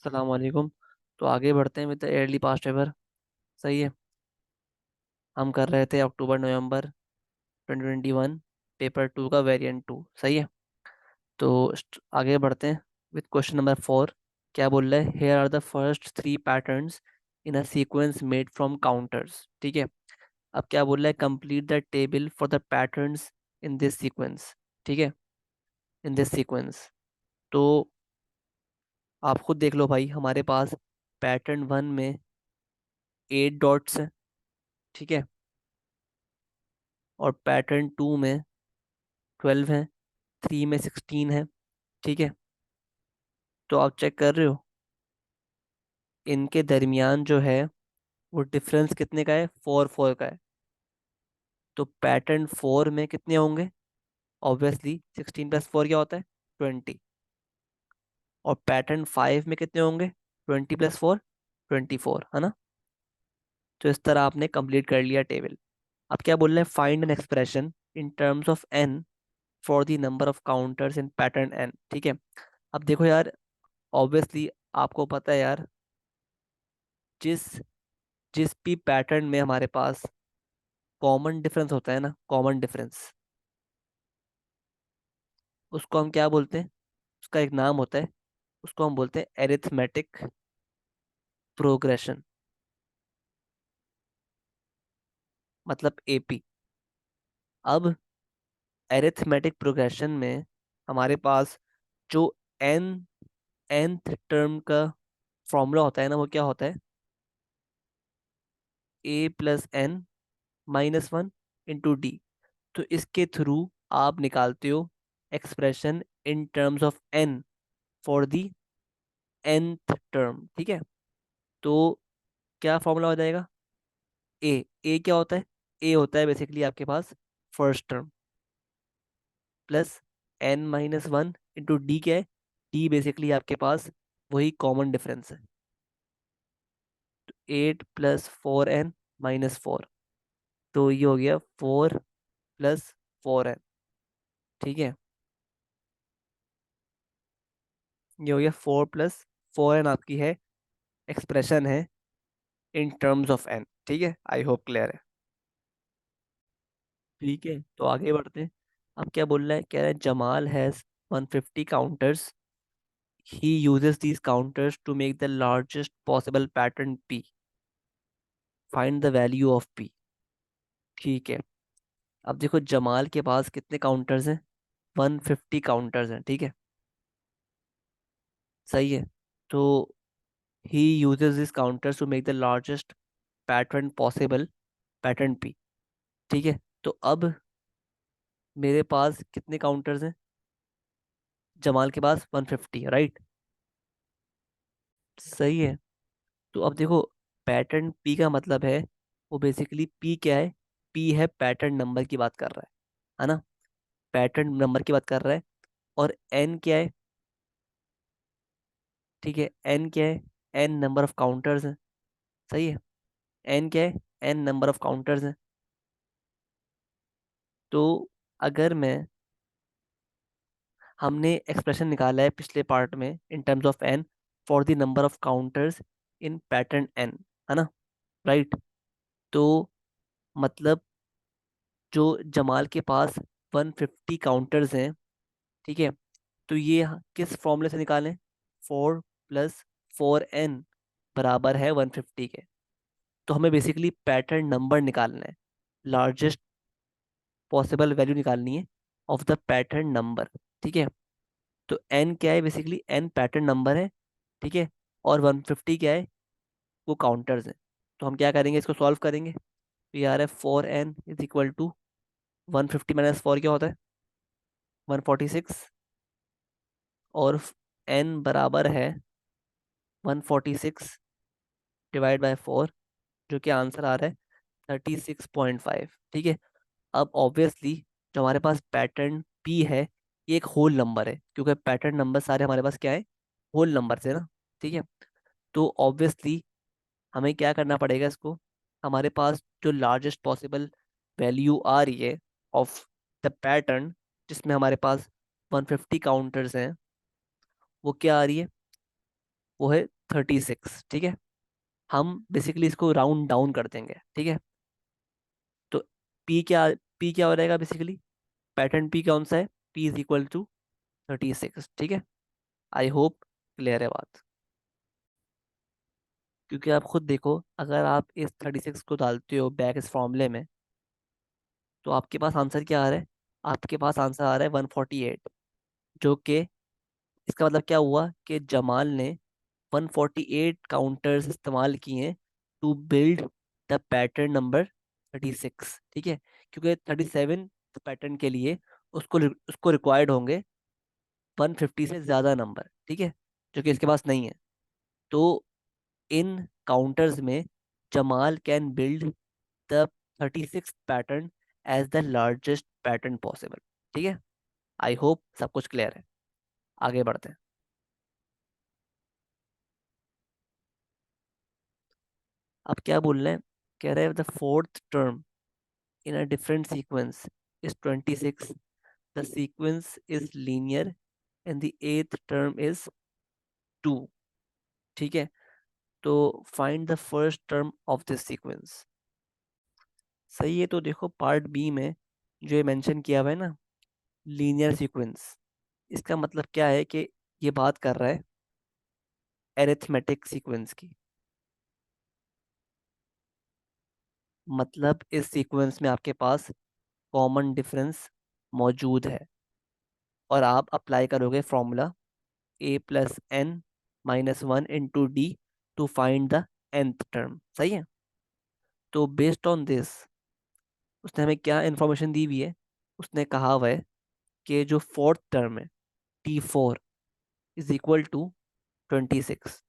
अस्सलाम वालेकुम। तो आगे बढ़ते हैं with the early past paper. सही है। हम कर रहे थे अक्टूबर नवंबर 2021 पेपर 2 का वेरिएंट 2। सही है। तो आगे बढ़ते हैं विद क्वेश्चन नंबर 4। क्या बोल रहा है? Here are the first three patterns in a sequence made from counters. ठीक है। अब क्या बोल रहा है? Complete the table for the patterns in this sequence. ठीक है। In this sequence. तो आप खुद देख लो भाई, हमारे पास पैटर्न 1 में 8 डॉट्स है। ठीक है। और पैटर्न 2 में 12 है। 3 में 16 है। ठीक है। तो आप चेक कर रहे हो, इनके दरमियान जो है वो डिफरेंस कितने का है? 4 4 का है। तो पैटर्न 4 में कितने होंगे? ऑब्वियसली 16 + 4 क्या होता है? 20। और पैटर्न 5 में कितने होंगे? 20 + 4 24, है ना? तो इस तरह आपने कंप्लीट कर लिया टेबल। अब क्या बोल रहे हैं? Find an expression in terms of n for the number of counters in pattern n. ठीक है। अब देखो यार, ऑब्वियसली आपको पता है यार, जिस जिस भी पैटर्न में हमारे पास कॉमन डिफरेंस होता है ना, कॉमन डिफरेंस, उसको हम क्या बोलते हैं? उसका एक नाम होता है। उसको हम बोलते हैं एरिथमेटिक प्रोग्रेशन, मतलब एपी। अब एरिथमेटिक प्रोग्रेशन में हमारे पास जो एन nth टर्म का फॉर्मूला होता है ना, वो क्या होता है? a + n - 1 × d। तो इसके थ्रू आप निकालते हो expression in terms of n for the nth term. ठीक है। तो क्या फॉर्मूला हो जाएगा? ए क्या होता है? ए होता है बेसिकली आपके पास first term, plus n - 1 × D क्या है? डी बेसिकली आपके पास वही कॉमन डिफरेंस है। 8 + 4n - 4। तो ये हो गया 4 + 4n। ठीक है। ये हो गया 4 + 4n आपकी है एक्सप्रेशन है इन टर्म्स ऑफ एन। ठीक है। आई होप क्लियर है। ठीक है। तो आगे बढ़ते हैं। अब क्या बोल रहा है? कह रहा है Jamal has 150 counters. He uses these counters to make the largest possible pattern P. Find the value of P. ठीक है। अब देखो, जमाल के पास कितने काउंटर्स हैं? 150 काउंटर्स हैं। ठीक है। सही है। तो he uses these counters to make the largest pattern possible, pattern P। ठीक है। तो अब मेरे पास कितने काउंटर्स हैं? जमाल के पास 150, राइट? सही है। तो अब देखो, पैटर्न P का मतलब है, वो बेसिकली P क्या है? P है पैटर्न नंबर की बात कर रहा है ना? पैटर्न नंबर की बात कर रहा है। और N क्या है? ठीक है। N क्या है? N नंबर ऑफ काउंटर्स है। सही है। N क्या है? N नंबर ऑफ काउंटर्स है। तो अगर मैं, हमने एक्सप्रेशन निकाला है पिछले पार्ट में इन terms of N for the number of counters in pattern N, है ना? राइट। तो मतलब जो जमाल के पास 150 काउंटर्स हैं, ठीक है, तो ये किस फॉर्मूले से निकालें? 4 + 4n बराबर है 150 के। तो हमें बेसिकली पैटर्न नंबर निकालना है, लार्जेस्ट पॉसिबल वैल्यू निकालनी है ऑफ द पैटर्न नंबर। ठीक है। तो n क्या है? बेसिकली n पैटर्न नंबर है। ठीक है। और 150 क्या है? वो काउंटर्स हैं। तो हम क्या करेंगे? इसको सॉल्व करेंगे। तो ये आ रहा है 4n = 150 - 4 क्या होता है? 146। और n बराबर है 146/4, जो कि आंसर आ रहा है 36.5। ठीक है। अब ऑब्वियसली जो हमारे पास पैटर्न P है, ये एक होल नंबर है, क्योंकि पैटर्न नंबर सारे हमारे पास क्या है? होल नंबर से ना। ठीक है। तो ऑब्वियसली हमें क्या करना पड़ेगा? इसको, हमारे पास जो लार्जेस्ट पॉसिबल वैल्यू आ रही है ऑफ द पैटर्न, जिसमें हमारे पास 150 काउंटर्स हैं, वो क्या आ रही है? वो है 36, ठीक है। हम बेसिकली इसको राउंड डाउन कर देंगे, ठीक है। तो पी क्या पी क्या हो रहेगा बेसिकली, पैटर्न पी कौन सा है, पी इज इक्वल टू 36, ठीक है। आई होप क्लियर है बात। क्योंकि आप खुद देखो, अगर आप इस 36 को डालते हो बैक इस फॉर्मूले में, तो आपके पास आंसर क्या आ रहा है, आपके पास आंसर आ रहा है 148। जो कि इसका मतलब क्या हुआ कि जमाल ने 148 काउंटर्स इस्तेमाल किए to build the pattern number 36, ठीक है। क्योंकि 37 पैटर्न के लिए उसको रिक्वायर्ड होंगे 150 से ज़्यादा नंबर, ठीक है, जो कि इसके पास नहीं है। तो इन काउंटर्स में Jamal can build the 36 pattern as the largest pattern possible, ठीक है। आई होप सब कुछ क्लियर है। आगे बढ़ते हैं। अब क्या बोल रहे हैं, कह रहे हैं the fourth term in a different sequence is 26. The sequence is linear and the eighth term is 2, ठीक है। तो find the first term of this sequence। सही है। तो देखो पार्ट बी में जो ये मेंशन किया हुआ है ना, लीनियर सीक्वेंस, इसका मतलब क्या है कि ये बात कर रहा है एरिथमेटिक सीक्वेंस की। मतलब इस सीक्वेंस में आपके पास कॉमन डिफरेंस मौजूद है, और आप अप्लाई करोगे formula a+n-1 × d to find the nth term, सही है। तो बेस्ड ऑन दिस उसने हमें क्या इंफॉर्मेशन दी हुई है, उसने कहा हुआ है कि जो फोर्थ टर्म है t4 = 26।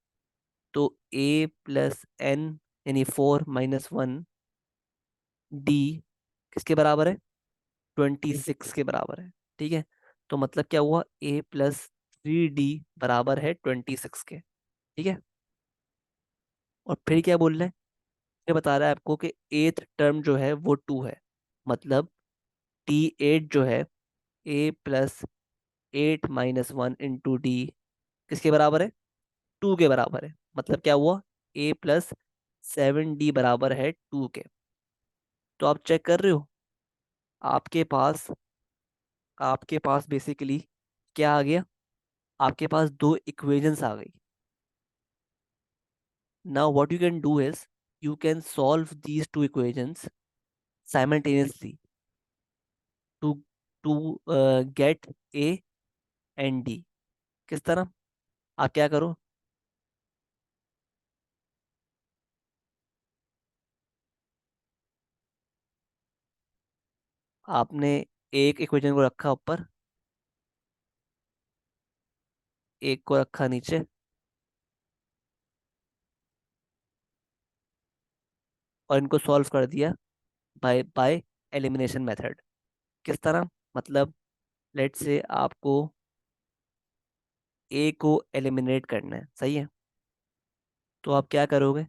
तो a+n यानी 4-1 d किसके बराबर है, 26 के बराबर है, ठीक है। तो मतलब क्या हुआ, a+3d बराबर है 26 के, ठीक है। और फिर क्या बोल रहे हैं, ये बता रहा है आपको कि एथ टर्म जो है वो 2 है। मतलब t8 जो है a+8-1 × d किसके बराबर है, 2 के बराबर है। मतलब क्या हुआ, a+7d बराबर है 2 के। तो आप चेक कर रहे हो, आपके पास आपके पास बेसिकली क्या आ गया, आपके पास दो इक्वेशंस आ गई। Now what you can do is you can solve these two equations simultaneously to to get a and d. किस तरह, आप क्या करो, आपने एक इक्वेशन को रखा ऊपर, एक को रखा नीचे, और इनको सॉल्व कर दिया बाय बाय एलिमिनेशन मेथड। किस तरह, मतलब लेट से आपको ए को एलिमिनेट करना है, सही है। तो आप क्या करोगे,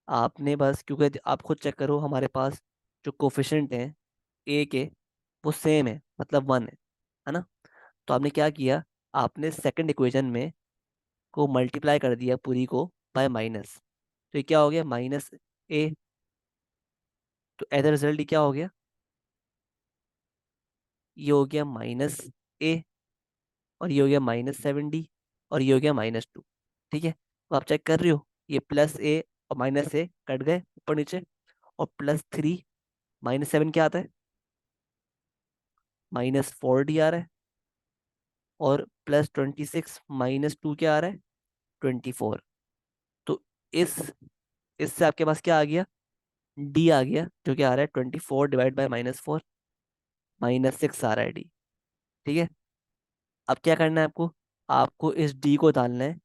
आपने बस, क्योंकि आप खुद चेक करो हमारे पास जो कोफिशिएंट हैं ए के वो सेम है, मतलब 1 है ना। तो आपने क्या किया, आपने सेकंड इक्वेशन में को मल्टीप्लाई कर दिया पूरी को बाय माइनस। तो ये क्या हो गया, -a। तो एज अ रिजल्ट ये क्या हो गया, ये हो गया -a, और ये हो गया -7d, और ये हो गया -2, ठीक है। तो आप चेक कर रहे हो, ये +a और -a कट गए ऊपर नीचे, और +3 -7 क्या आता है, -4d आ रहा है, और +26 -2 क्या आ रहा है, 24। तो इस इससे आपके पास क्या आ गया, डी आ गया, जो कि आ रहा है 24 डिवाइड बाय -4, -6 आ रहा है डी, ठीक है। अब क्या करना है आपको, आपको इस डी को डालना है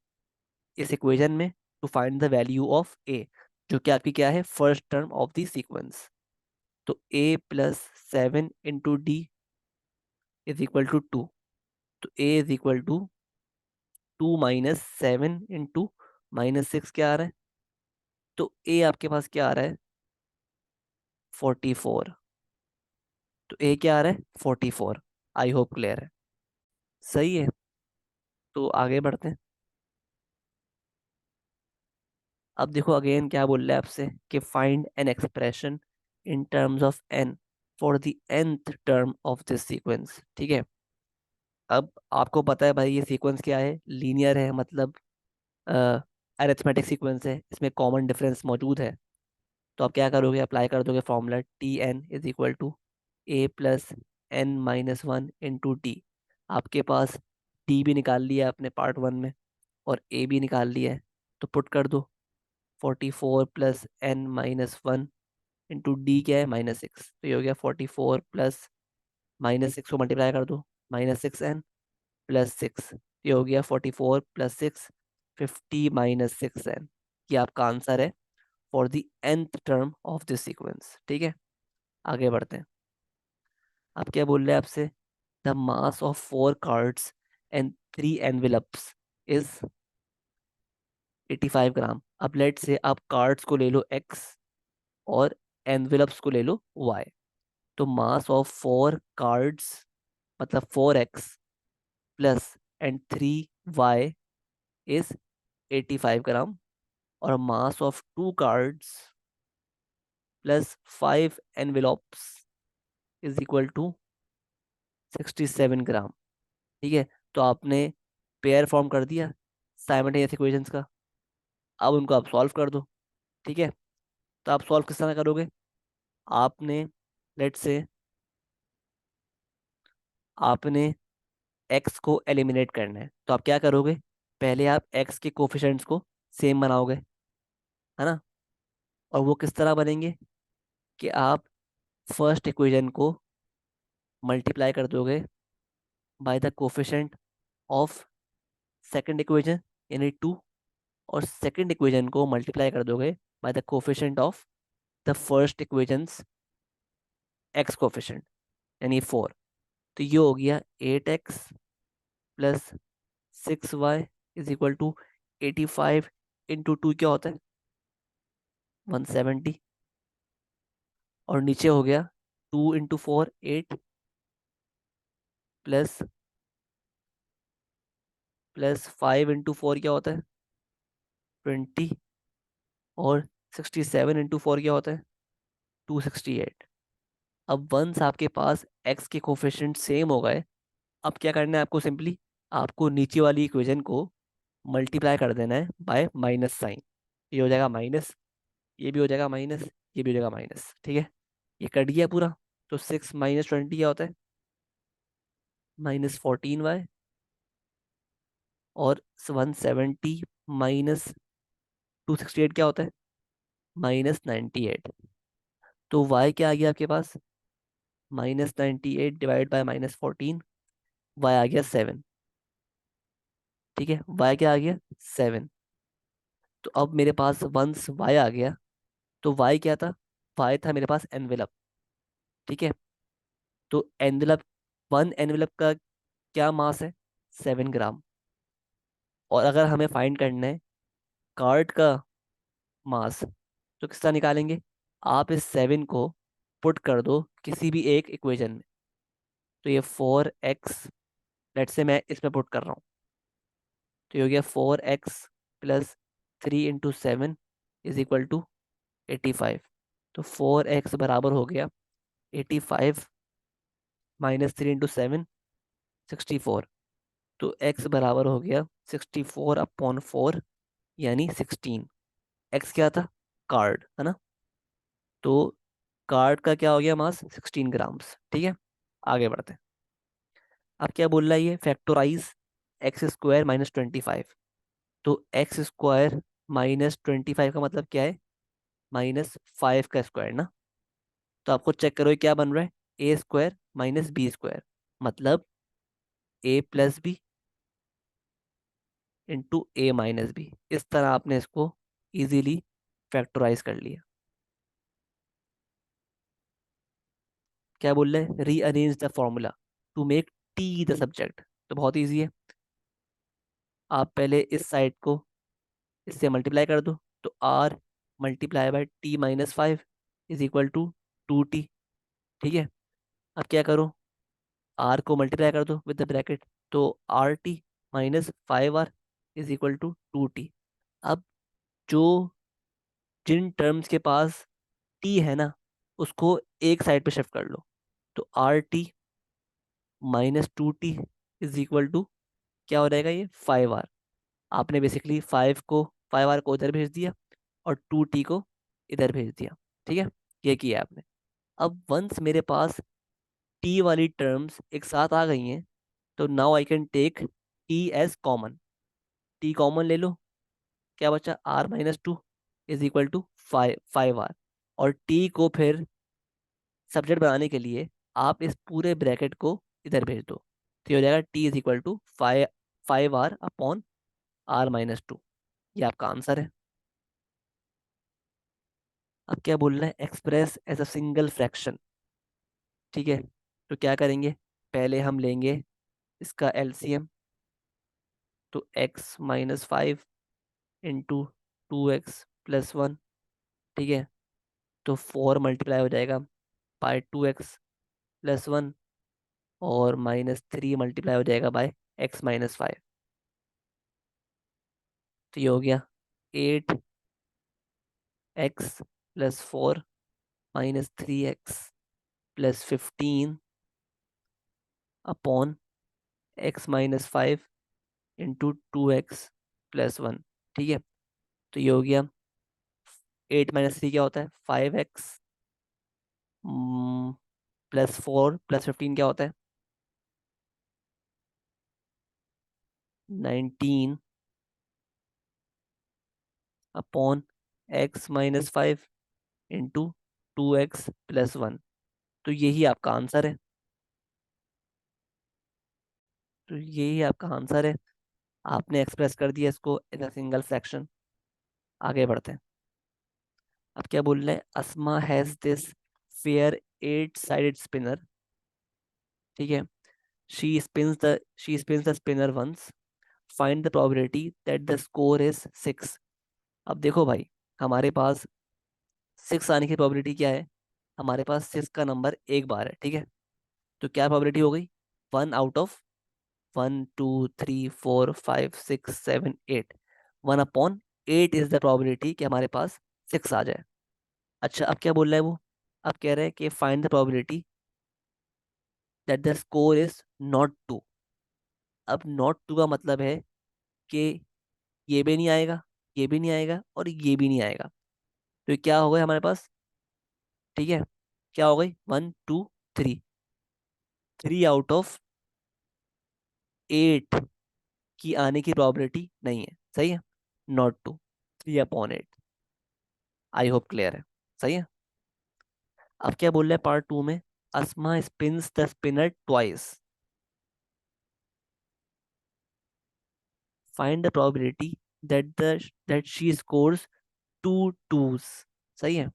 इस इक्वेशन में to find the value of a, जो कि आपकी क्या है, first term of the sequence. तो a+7 × d = 2। तो a = 2 - 7 × -6 क्या आ रहा है, तो ए आपके पास क्या आ रहा है, 44। तो ए क्या आ रहा है, 44। आई होप क्लियर है। सही है। तो आगे बढ़ते हैं। अब देखो अगेन क्या बोल रहा है आपसे कि find an expression in terms of n for the nth term of this sequence. ठीक है। अब आपको पता है भाई ये सीक्वेंस क्या है, लीनियर है, मतलब अरिथमेटिक सीक्वेंस है, इसमें कॉमन डिफरेंस मौजूद है। तो आप क्या करोगे, अप्लाई कर दोगे formula t n is equal to a plus n minus one into t. आपके पास टी भी निकाल लिया आपने पार्ट वन में और ए भी निकाल लिया है, तो पुट कर दो 44 plus n minus one into d क्या है -6। तो ये हो गया 44 प्लस -6 को मल्टीप्लाई कर दो, -6n प्लस 6। ये हो गया 44 प्लस 6, 50 -6n। ये आपका आंसर है for the nth term of this sequence. ठीक है, आगे बढ़ते हैं। अब क्या बोल रहे हैं आपसे, the mass of 4 cards and 3 envelopes is 85 ग्राम। अब लेट से आप कार्ड्स को ले लो x और एनवेलप्स को ले लो y। तो मास ऑफ 4 कार्ड्स मतलब 4x plus and 3y is 85 gram, और mass of 2 cards plus 5 envelopes is equal to 67 gram. ठीक है, तो आपने पेयर फॉर्म कर दिया साइमल्टेनियस इक्वेशंस का। अब उनको आप सॉल्व कर दो। ठीक है, तो आप सॉल्व किस तरह करोगे, आपने लेट से आपने एक्स को एलिमिनेट करना है, तो आप क्या करोगे, पहले आप एक्स के कोफिशिएंट्स को सेम बनाओगे, है ना। और वो किस तरह बनेंगे कि आप फर्स्ट इक्वेशन को मल्टीप्लाई कर दोगे by the coefficient of second equation यानी 2, और सेकंड इक्वेशन को मल्टीप्लाई कर दोगे by the coefficient of the first equations x coefficient यानी 4। तो ये हो गया 8x plus 6y is equal to 85 into two क्या होता है 170, और नीचे हो गया 2 इंटू 4 8 प्लस 5 इंटू 4 क्या होता है 20, और 67 इंटू 4 क्या होता है 268। अब वंस आपके पास x के कोफिशिएंट सेम हो गए, अब क्या करना है आपको, सिंपली आपको नीचे वाली इक्वेशन को मल्टीप्लाई कर देना है बाय माइनस साइन। ये हो जाएगा माइनस, ये भी हो जाएगा माइनस, ये भी हो जाएगा माइनस। ठीक है, ये कट गया पूरा। तो 6 - 20 क्या होता है -14y, और 170 -268 क्या होता है -98। तो y क्या आ गया आपके पास, -98 डिवाइड बाय -14, y आ गया 7। ठीक है, y क्या आ गया 7। तो अब मेरे पास वंस y आ गया, तो y क्या था, y था मेरे पास एनवेलप। ठीक है, तो एनवेलप, वन एनवेलप का क्या मास है 7 ग्राम। और अगर हमें फाइंड करना है कार्ड का मास, तो किस तरह निकालेंगे, आप इस 7 को पुट कर दो किसी भी एक इक्वेशन में। तो ये 4x, लेट से मैं इसमें पुट कर रहा हूँ, तो ये हो गया 4x plus 3 into 7 is equal to 85। तो 4x बराबर हो गया 85 -3 इंटू 7 64। तो x बराबर हो गया 64/4 यानी 16। x क्या था, कार्ड है ना। तो कार्ड का क्या हो गया मास 16 ग्राम्स। ठीक है, आगे बढ़ते हैं। अब क्या बोल रहा है ये, फैक्टोराइज x² - 25। तो x² -25 का मतलब क्या है, -5 का स्क्वायर ना। तो आपको चेक करो ये क्या बन रहा है, a² - b², मतलब a+b इंटू a-b। इस तरह आपने इसको इजीली फैक्टराइज कर लिया। क्या बोल रहे हैं, rearrange the formula to make t the subject. तो बहुत इजी है, आप पहले इस साइड को इससे मल्टीप्लाई कर दो, तो r multiply by t-5 is equal to 2t। ठीक है, अब क्या करो, r को मल्टीप्लाई कर दो विद द ब्रैकेट, तो RT -5r is equal to 2t। अब जो जिन टर्म्स के पास टी है ना, उसको एक साइड पे शिफ्ट कर लो। तो RT-2T इज इक्वल टू क्या हो जाएगा, ये 5R। आपने बेसिकली 5R को इधर भेज दिया और 2T को इधर भेज दिया। ठीक है, ये किया आपने। अब वंस मेरे पास टी वाली टर्म्स एक साथ आ गई हैं, तो now I can take T as common. T common ले लो, क्या बचा, R-2 is equal to 5R। और टी को फिर सब्जेक्ट बनाने के लिए आप इस पूरे ब्रैकेट को इधर भेज दो, तो ये हो जाएगा T is equal to 5R/R-2। ये आपका आंसर है। अब क्या बोल रहे हैं, express as a single fraction. ठीक है, तो क्या करेंगे, पहले हम लेंगे इसका एलसीएम। तो x-5 इंटू 2x+1। ठीक है, तो 4 मल्टीप्लाई हो जाएगा बाय 2x+1, और -3 मल्टीप्लाई हो जाएगा बाय x-5। तो ये हो गया 8x+4 -3x+15 x-5 into 2x+1। ठीक है, तो ये हो गया 8 - 3 क्या होता है, 5x, +4+15 क्या होता है, 19 x-5 इंटू 2x+1। तो यही आपका आंसर है। तो यही आपका आंसर है। आपने एक्सप्रेस कर दिया इसको इन अ सिंगल फ्रैक्शन। आगे बढ़ते हैं। अब क्या बोल रहे हैं, Asma has this fair 8 sided spinner. ठीक है, she spins the spinner once, find the probability that the score is 6। अब देखो भाई, हमारे पास 6 आने की प्रोबेबिलिटी क्या है, हमारे पास 6 का नंबर एक बार है। ठीक है, तो क्या प्रोबेबिलिटी हो गई, 1/1, 2, 3, 4, 5, 6, 7, 8। 1/8 इज द प्रोबेबिलिटी कि हमारे पास 6 आ जाए। अच्छा, अब क्या बोल रहा है वो, अब कह रहे हैं कि find the probability that the score is not 2। अब नॉट 2 का मतलब है कि ये भी नहीं आएगा, ये भी नहीं आएगा, और ये भी नहीं आएगा। तो ये क्या हो गया हमारे पास, ठीक है, क्या हो गई, 1, 2, 3, 3/8 की आने की प्रोबेबिलिटी नहीं है। सही है, नॉट 2, 3/8। आई होप क्लियर है। सही है। अब क्या बोल रहे हैं पार्ट 2 में, Asma spins the spinner twice, find the probability that she scores 2 2s। सही है।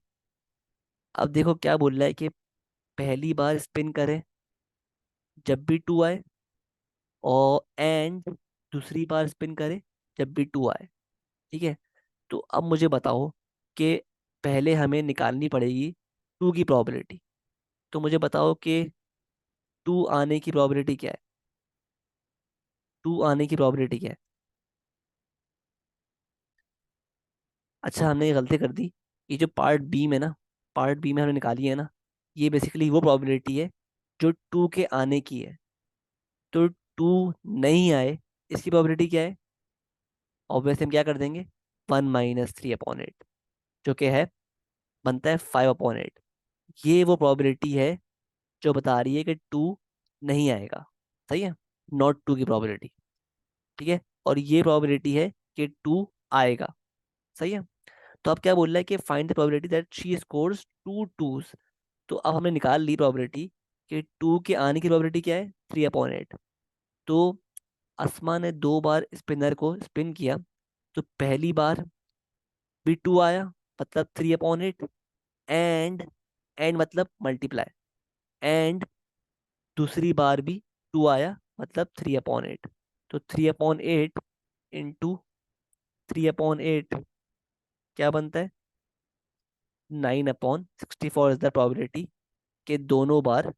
अब देखो क्या बोल रहा है कि पहली बार स्पिन करें जब भी 2 आए, और एंड दूसरी बार स्पिन करें जब भी 2 आए। ठीक है, तो अब मुझे बताओ कि पहले हमें निकालनी पड़ेगी 2 की प्रोबेबिलिटी। तो मुझे बताओ कि 2 आने की प्रोबेबिलिटी क्या है, 2 आने की प्रोबेबिलिटी क्या है। अच्छा, हमने ये गलती कर दी। ये जो पार्ट बी में ना, पार्ट बी में हमने निकाली है ना, ये बेसिकली वो प्रोबेबिलिटी है जो 2 के आने की है। तो 2 नहीं आए, इसकी प्रोबेबिलिटी क्या है, ऑब्वियसली हम क्या कर देंगे, 1 - 3/8, जो कि है, बनता है 5/8। ये वो प्रोबेबिलिटी है जो बता रही है कि 2 नहीं आएगा। सही है, नॉट 2 की प्रोबेबिलिटी। ठीक है, और ये प्रोबेबिलिटी है कि 2 आएगा। सही है। तो अब क्या बोल रहा है कि find the probability that she scores 2 2s। तो अब हमने निकाल ली प्रोबेबिलिटी कि 2 के आने की प्रोबेबिलिटी क्या है, 3/8। तो अस्मा ने 2 बार स्पिनर को स्पिन किया, तो पहली बार भी 2 आया, मतलब 3/8। एंड एंड मतलब मल्टीप्लाई, एंड दूसरी बार भी 2 आया, मतलब 3/8। तो 3/8 इंटू 3/8 क्या बनता है, 9/64 इज द प्रोबेबिलिटी कि दोनों बार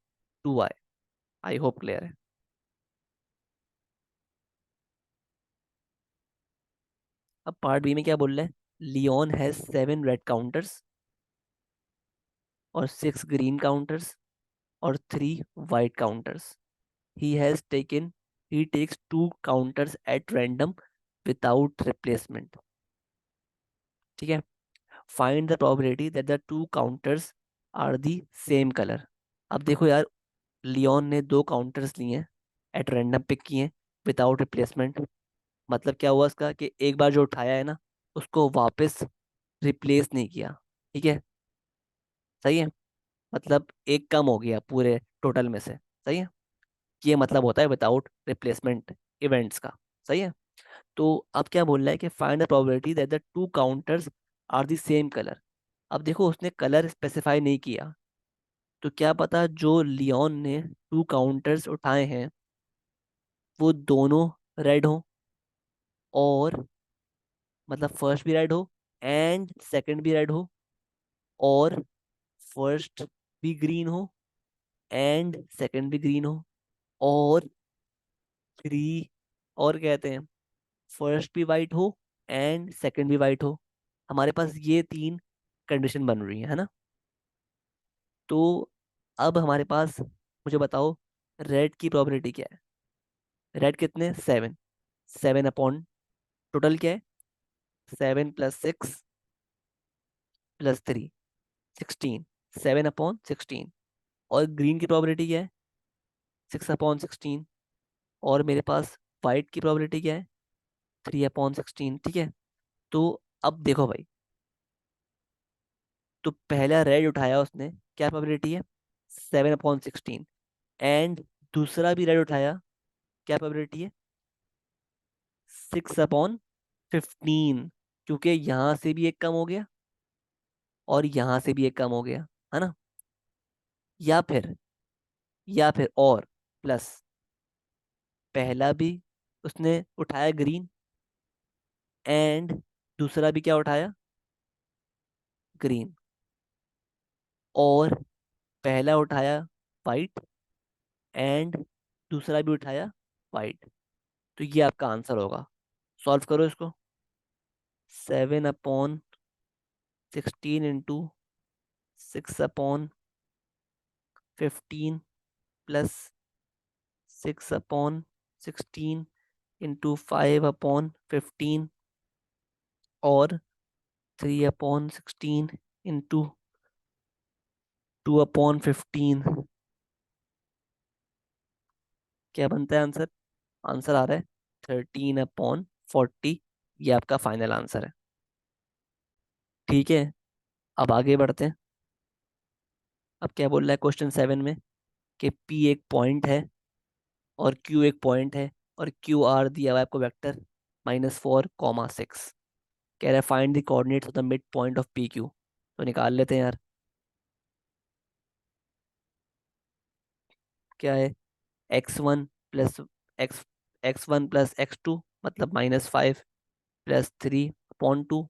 2 आए। आई होप क्लियर है। अब पार्ट बी में क्या बोल रहे हैं, लियोन हैज 7 रेड काउंटर्स और 6 ग्रीन काउंटर्स और 3 white counters. he has taken he takes 2 counters at random without replacement. ठीक है. Find the probability that the 2 counters are the same colour. अब देखो यार, लियोन ने 2 काउंटर्स लिए हैं, एट रैंडम पिक किए हैं, विदाउट रिप्लेसमेंट. मतलब क्या हुआ इसका, कि एक बार जो उठाया है ना, उसको वापस रिप्लेस नहीं किया. ठीक है. सही है. मतलब एक कम हो गया पूरे टोटल में से. सही है. ये मतलब होता है विदाउट रिप्लेसमेंट इवेंट्स का. सही है. तो अब क्या बोल रहा है कि find the probability that the 2 counters are the same colour. अब देखो, उसने कलर स्पेसिफाई नहीं किया, तो क्या पता जो लियोन ने 2 counters उठाए हैं वो दोनों रेड हो, और मतलब फर्स्ट भी रेड हो एंड सेकंड भी रेड हो, और फर्स्ट भी ग्रीन हो एंड सेकंड भी ग्रीन हो, और थ्री, और कहते हैं फर्स्ट भी वाइट हो एंड सेकंड भी वाइट हो. हमारे पास ये 3 कंडीशन बन रही है ना. तो अब हमारे पास, मुझे बताओ, रेड की प्रोबेबिलिटी क्या है. रेड कितने, 7. 7 अपॉन टोटल क्या है, 7 + 6 + 3, 16. 7/16. और ग्रीन की प्रोबेबिलिटी क्या है, 6/16. और मेरे पास वाइट की प्रोबेबिलिटी क्या है, 3/16. ठीक है. तो अब देखो भाई, तो पहला रेड उठाया उसने, क्या प्रोबेबिलिटी है, 7/16. एंड दूसरा भी रेड उठाया, क्या प्रोबेबिलिटी है, 6/15. क्योंकि यहाँ से भी एक कम हो गया और यहाँ से भी एक कम हो गया, है ना. या फिर और प्लस, पहला भी उसने उठाया ग्रीन, एंड दूसरा भी क्या उठाया, ग्रीन, और पहला उठाया वाइट एंड दूसरा भी उठाया वाइट. तो ये आपका आंसर होगा. सॉल्व करो इसको. 7/16 इंटू 6/15 प्लस 6/16 इंटू 5/15 और 3/16 इंटू 2/15. क्या बनता है आंसर. आंसर आ रहा है 13/40. ये आपका फाइनल आंसर है. ठीक है. अब आगे बढ़ते हैं. अब क्या बोल रहा है क्वेश्चन 7 में, कि P एक पॉइंट है और Q एक पॉइंट है, और क्यू आर दिया हुआ है आपको वेक्टर -4, 6. कह रहा है find the coordinates of the mid point of PQ. तो निकाल लेते हैं यार. क्या है, x1 + x1 + x2 मतलब -5 +3/2,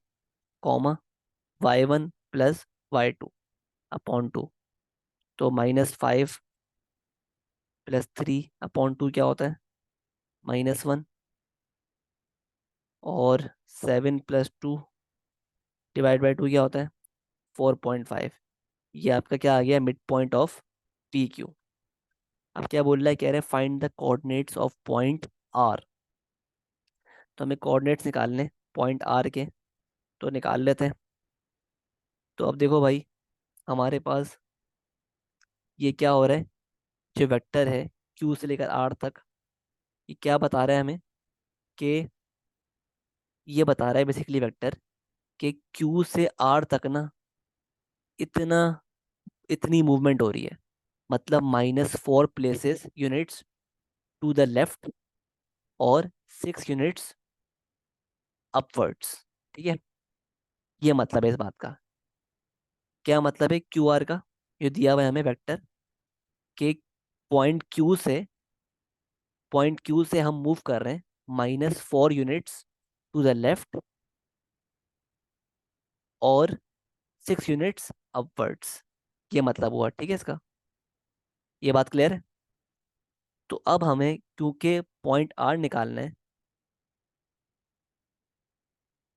y1 + y2/2. तो -5 + 3/2 क्या होता है, -1. और 7 + 2 क्या होता है, 4.5. ये आपका क्या आ गया, मिड पॉइंट ऑफ PQ. अब क्या बोल रहा है, कह रहे हैं find the coordinates of point R. तो हमें कोऑर्डिनेट्स निकालने पॉइंट R के, तो निकाल लेते हैं. तो अब देखो भाई, हमारे पास ये क्या हो रहा है, जो वेक्टर है Q से लेकर R तक, ये क्या बता रहा है हमें, कि ये बता रहा है बेसिकली वेक्टर, कि Q से R तक ना इतना इतनी मूवमेंट हो रही है. मतलब -4 places units to the left और 6 यूनिट्स अपवर्ड्स. ठीक है. ये मतलब है इस बात का. क्या मतलब है QR का, जो दिया हुआ है हमें वेक्टर, कि पॉइंट क्यू से हम मूव कर रहे हैं -4 यूनिट्स टू द लेफ्ट और 6 यूनिट्स अपवर्ड्स. ये मतलब हुआ. ठीक है इसका. ये बात क्लियर है. तो अब हमें क्योंकि पॉइंट R निकालना है,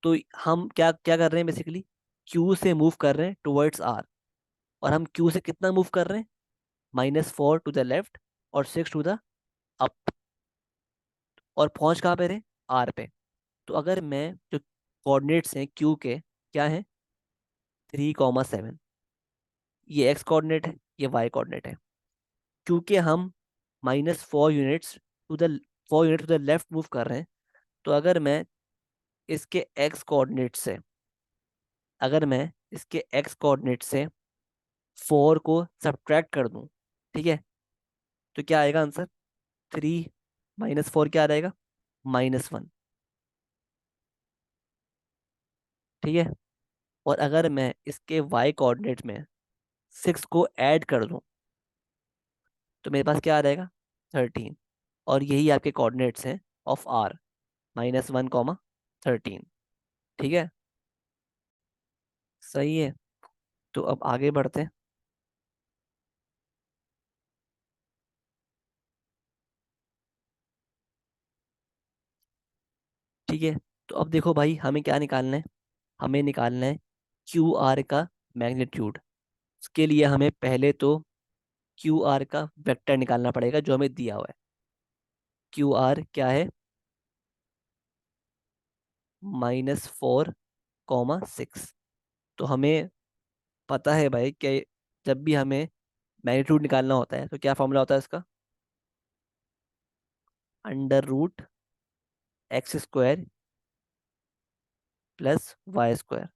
तो हम क्या क्या कर रहे हैं बेसिकली, क्यू से मूव कर रहे हैं टुवर्ड्स आर। और हम क्यू से कितना मूव कर रहे हैं, -4 टू द लेफ्ट और 6 टू द अप। और पहुंच कहाँ पे रहे, आर पे। तो अगर मैं जो कोऑर्डिनेट्स हैं क्यू के, क्या है, 3,7, ये एक्स कोऑर्डिनेट है, ये वाई कोऑर्डिनेट है। क्योंकि हम -4 units to the left move कर रहे हैं, तो इसके एक्स कोऑर्डिनेट से अगर मैं इसके एक्स कोऑर्डिनेट से 4 को सब्ट्रैक्ट कर दूं, ठीक है, तो क्या आएगा आंसर, 3 - 4 क्या आ जाएगा, -1। ठीक है। और अगर मैं इसके वाई कोऑर्डिनेट में 6 को ऐड कर दूं, तो मेरे पास क्या आ जाएगा, 13। और यही आपके कोऑर्डिनेट्स हैं ऑफ आर, -1, 13। ठीक है। सही है। तो अब आगे बढ़ते हैं। ठीक है। तो अब देखो भाई, हमें क्या निकालना है, हमें निकालना है क्यू आर का मैग्नीट्यूड। उसके लिए हमें पहले तो क्यू आर का वेक्टर निकालना पड़ेगा जो हमें दिया हुआ है। क्यू आर क्या है, -4, 6। तो हमें पता है भाई कि जब भी हमें मैग्नीट्यूड निकालना होता है तो क्या फॉर्मूला होता है इसका, √x² +y²।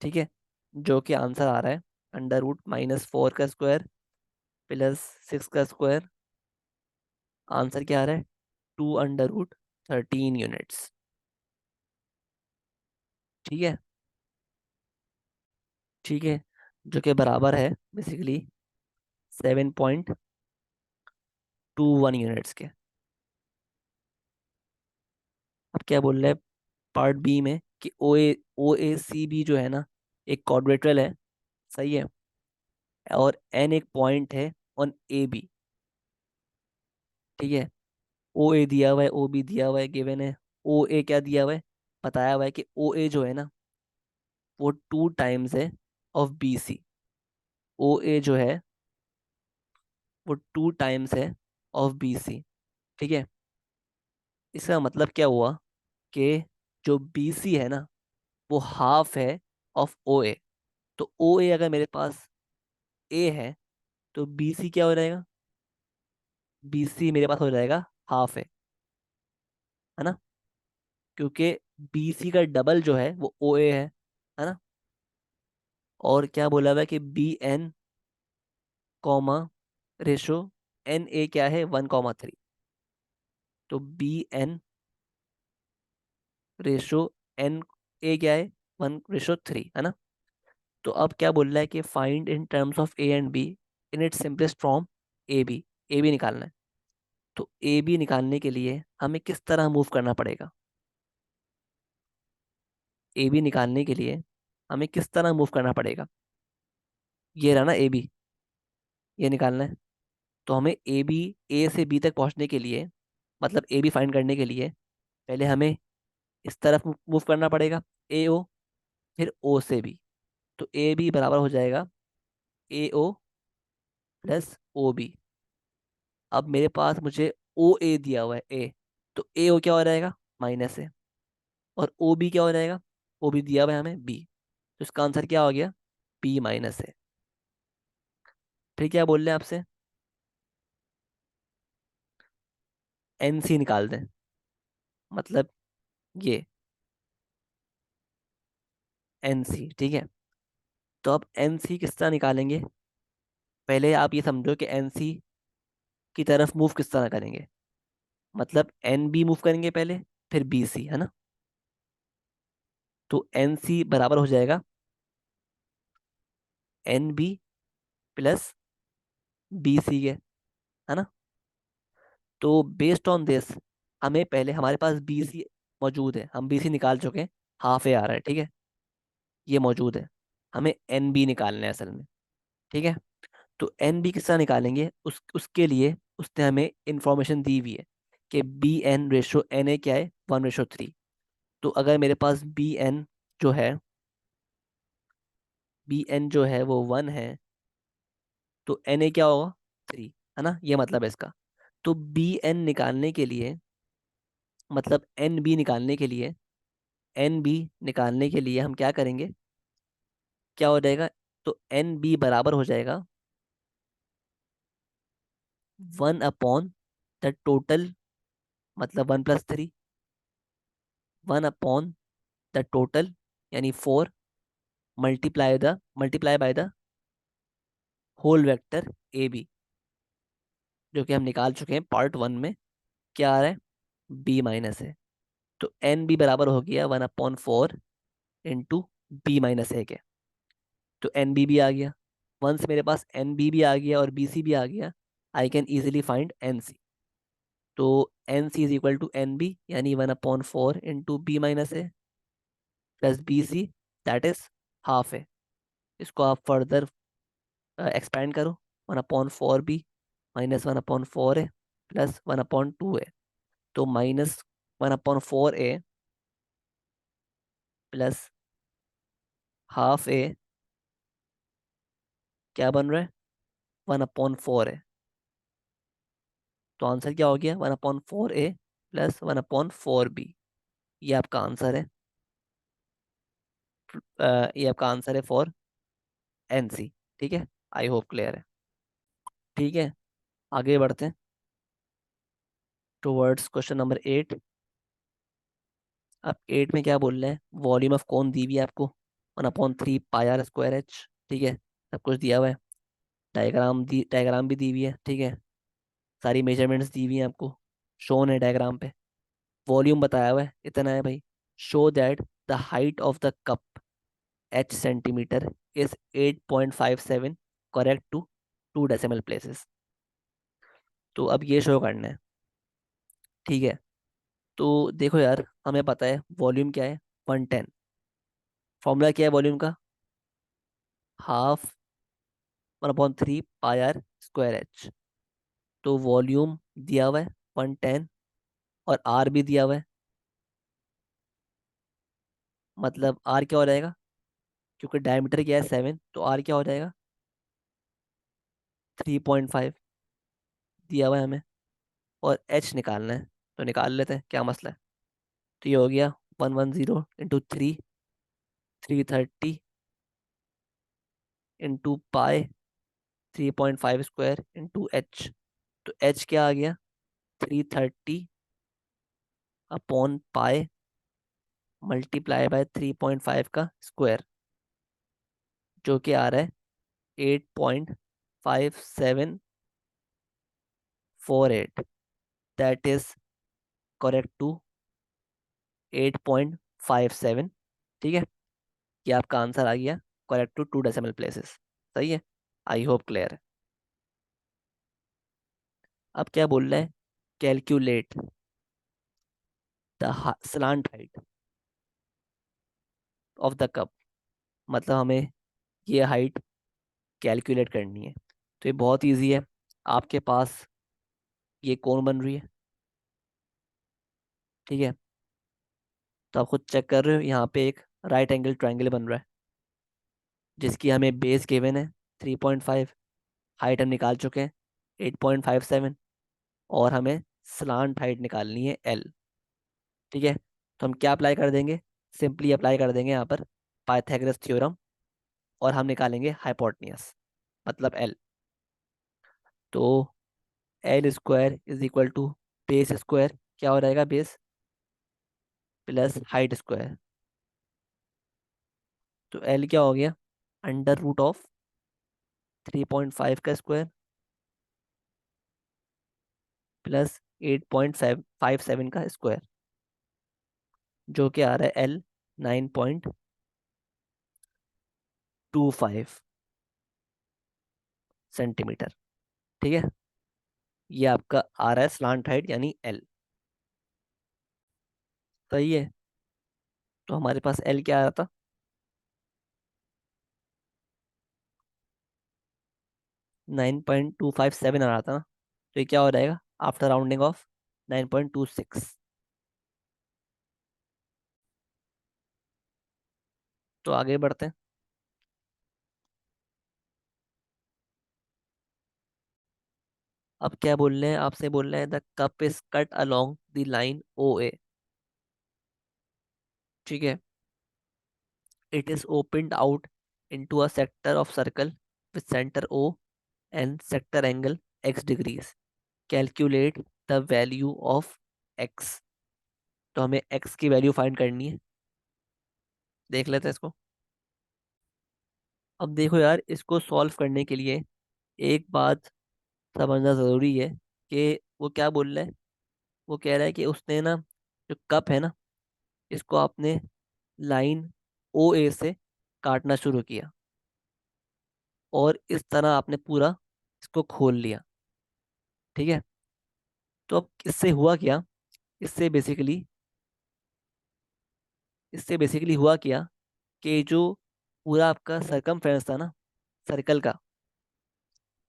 ठीक है। जो कि आंसर आ रहा है √-4 का स्क्वायर +6 का स्क्वायर। आंसर क्या आ रहा है, 2√13 यूनिट्स। ठीक है। ठीक है। जो कि बराबर है बेसिकली 7.21 यूनिट्स के। अब क्या बोल रहे हैं पार्ट बी में कि ओ ए सी बी जो है ना, एक क्वाड्रेटरल है। सही है। और एन एक पॉइंट है ऑन ए बी। ठीक है। ओ ए दिया हुआ है, ओ बी दिया हुआ है, गिवन है। ओ ए क्या दिया हुआ है, बताया हुआ है कि ओ ए जो है ना, वो 2 टाइम्स है ऑफ बी सी। ओ ए जो है वो 2 टाइम्स है ऑफ बी सी। ठीक है। इसका मतलब क्या हुआ कि जो बी सी है ना, वो हाफ है ऑफ ओ ए। तो ओ ए अगर मेरे पास ए है, तो बी सी क्या हो जाएगा, बी सी मेरे पास हो जाएगा हाफ है ना। क्योंकि बी सी का डबल जो है वो ओ ए है ना। और क्या बोला हुआ है कि B N comma ratio N A क्या है, 1,3। तो B N ratio N A क्या है, 1:3 है ना। तो अब क्या बोल रहा है कि find in terms of A and B in its simplest form A B. A B निकालना है। तो ए बी निकालने के लिए हमें किस तरह मूव करना पड़ेगा, ए बी निकालने के लिए हमें किस तरह मूव करना पड़ेगा, ये रहा ना ए बी, ये निकालना है। तो हमें ए बी, ए से बी तक पहुंचने के लिए, मतलब ए बी फाइंड करने के लिए पहले हमें इस तरफ मूव करना पड़ेगा, ए ओ, फिर ओ से बी। तो ए बी बराबर हो जाएगा ए ओ +ओ बी। अब मेरे पास मुझे ओ ए दिया हुआ है ए, तो ए ओ क्या हो जाएगा, -है। और ओ बी क्या हो जाएगा, ओ बी दिया हुआ है हमें बी। तो इसका आंसर क्या हो गया, B- है। फिर क्या बोल रहे हैं आपसे, एन सी निकाल दें, मतलब ये एन सी। ठीक है। तो अब एन सी किस तरह निकालेंगे, पहले आप ये समझो कि एन सी की तरफ मूव किस तरह करेंगे। मतलब एन बी मूव करेंगे पहले, फिर बी सी, है ना। तो एन सी बराबर हो जाएगा एन बी +बी सी के, है ना। तो बेस्ड ऑन दिस, हमें पहले, हमारे पास बी सी मौजूद है, हम बी सी निकाल चुके हैं, हाफ ए आ रहा है। ठीक है। ये मौजूद है। हमें एन बी निकालना है असल में। ठीक है। तो एन बी किस तरह निकालेंगे, उसके लिए उसने हमें इंफॉर्मेशन दी हुई है कि B N ratio N A क्या है, 1:3। तो अगर मेरे पास जो है बी एन जो है वो 1 है, तो एन ए क्या होगा? 3, है ना, ये मतलब है इसका। तो बी एन निकालने के लिए, मतलब एन बी निकालने के लिए, एन बी निकालने के लिए हम क्या करेंगे, क्या हो जाएगा? तो एन बी बराबर हो जाएगा 1 अपॉन द टोटल, मतलब 1 + 3, 1 अपॉन द टोटल यानी 4, multiply by the whole vector A B, जो कि हम निकाल चुके हैं पार्ट 1 में। क्या आ रहा है? B- है। तो एन बी बराबर हो गया 1/4 इंटू B - ए के। तो एन बी भी आ गया। वंस मेरे पास एन बी भी आ गया और बी सी भी आ गया, I can easily find N C. तो N C is equal to N B, यानी 1/4 into B - A plus B C, that is half है। इसको आप फर्दर एक्सपेंड करो, 1/4 B -1/4 ए प्लस 1/2 ए। तो -1/4 ए प्लस हाफ ए क्या बन रहा है? 1/4 है। तो आंसर क्या हो गया? 1/4 ए प्लस 1/4 बी। ये आपका आंसर है। ये आपका आंसर है फॉर एन सी। ठीक है, आई होप क्लियर है। ठीक है, आगे बढ़ते हैं टुवर्ड्स क्वेश्चन नंबर 8। अब 8 में क्या बोल रहे हैं? वॉल्यूम ऑफ कौन दी हुई है आपको, 1/3 πr² H। ठीक है, सब कुछ दिया हुआ है। डायग्राम भी दी हुई है। ठीक है, सारी मेजरमेंट्स दी हुई हैं आपको, शोन है डायग्राम पे। वॉल्यूम बताया हुआ है, इतना है भाई। Show that the height of the cup H centimetre is 8.57 correct to 2 decimal places. तो अब ये शो करना है। ठीक है, तो देखो यार, हमें पता है वॉल्यूम क्या है, 110। फॉर्मूला क्या है वॉल्यूम का? Half 1/3 πr² H। तो वॉल्यूम दिया हुआ है 110, और आर भी दिया हुआ है। मतलब आर क्या हो जाएगा? क्योंकि डायमीटर क्या है 7, तो आर क्या हो जाएगा? 3.5 दिया हुआ है हमें, और एच निकालना है। तो निकाल लेते हैं, क्या मसला है। तो ये हो गया 110 इंटू 3, 330 इंटू पाए 3.5 इंटू एच। तो एच क्या आ गया? 330 अपॉन पाए मल्टीप्लाई बाय 3.5 का स्क्वायर, जो कि आ रहा है 8.5748। That is correct to 8.57। ठीक है, ये आपका आंसर आ गया करेक्ट टू 2 डेसिमल प्लेसेस। सही है, आई होप क्लियर है। अब क्या बोल रहे हैं? Calculate the slant height of the cup. मतलब हमें ये हाइट कैलकुलेट करनी है। तो ये बहुत इजी है। आपके पास ये कौन बन रही है? ठीक है, तो आप खुद चेक कर रहे हो, यहाँ पे एक राइट एंगल ट्रायंगल बन रहा है, जिसकी हमें बेस गिवन है 3.5, हाइट हम निकाल चुके हैं 8.57, और हमें स्लांट हाइट निकालनी है L। ठीक है, तो हम क्या अप्लाई कर देंगे? सिंपली अप्लाई कर देंगे यहाँ पर पाइथागोरस थ्योरम, और हम निकालेंगे हाइपोटेन्यूज, मतलब L। तो L² = बेस स्क्वायर, क्या हो जाएगा? Base plus height square. तो L क्या हो गया? √of 3.5 का स्क्वायर प्लस 8.557 का स्क्वायर, जो कि आ रहा है L9.25 सेंटीमीटर। ठीक है, ये आपका आ रहा है स्लांट हाइट यानी L। सही है, तो हमारे पास L क्या आ रहा था? 9.257 आ रहा था ना। तो ये क्या हो जाएगा आफ्टर राउंडिंग ऑफ? 9.26। तो आगे बढ़ते हैं। अब क्या बोल रहे हैं, आपसे बोल रहे हैं the cup is cut along the line O A. ठीक है। It is opened out into a sector of circle with centre O and sector angle X degrees. Calculate the value of X. तो हमें x की value find करनी है। देख लेते हैं इसको। अब देखो यार, इसको सॉल्व करने के लिए एक बात समझना जरूरी है कि वो क्या बोल रहा है। वो कह रहा है कि उसने ना, जो कप है ना, इसको आपने लाइन ओ ए से काटना शुरू किया और इस तरह आपने पूरा इसको खोल लिया। ठीक है। तो अब इससे हुआ क्या, इससे बेसिकली इससे बेसिकली हुआ क्या कि जो पूरा आपका सरकमफ्रेंस था ना, सर्कल का,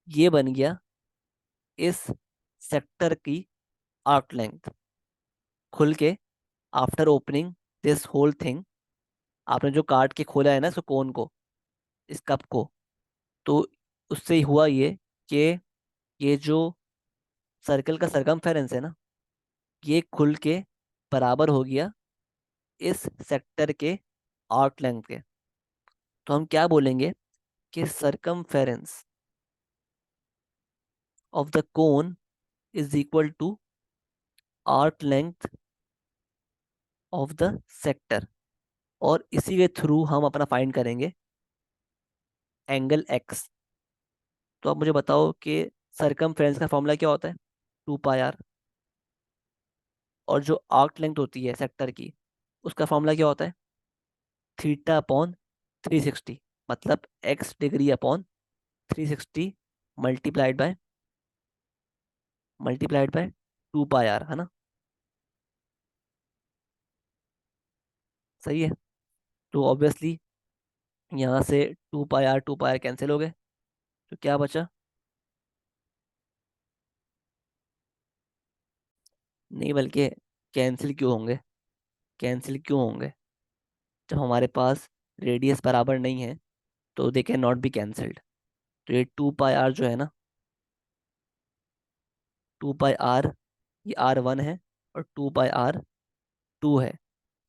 ये बन गया इस सेक्टर की आर्क लेंथ। खुल के, after opening this whole thing, आपने जो काट के खोला है ना इस कोन को, इस कप को, तो उससे हुआ ये कि ये जो सर्कल का सरकमफेरेंस है ना, ये खुल के बराबर हो गया इस सेक्टर के आर्क लेंथ के। तो हम क्या बोलेंगे कि circumference of the cone is equal to arc length of the sector. और इसी के थ्रू हम अपना फाइंड करेंगे एंगल एक्स। तो आप मुझे बताओ कि सरकमफ्रेंस का फॉर्मूला क्या होता है, 2 पाई आर। और जो आर्क लेंथ होती है सेक्टर की, उसका फॉर्मूला क्या होता है, थीटा अपॉन 360। मतलब X degree upon 360 multiplied by multiplied by 2 pi R, है ना। सही है। तो ऑब्वियसली यहाँ से 2 पाई आर कैंसिल हो गए। तो क्या बचा, नहीं बल्कि कैंसिल क्यों होंगे, कैंसिल क्यों होंगे, जब हमारे पास रेडियस बराबर नहीं है तो they can not be cancelled. तो ये 2 पाई आर जो है ना, 2 पाई आर, ये R1 है और 2 पाई आर 2 है।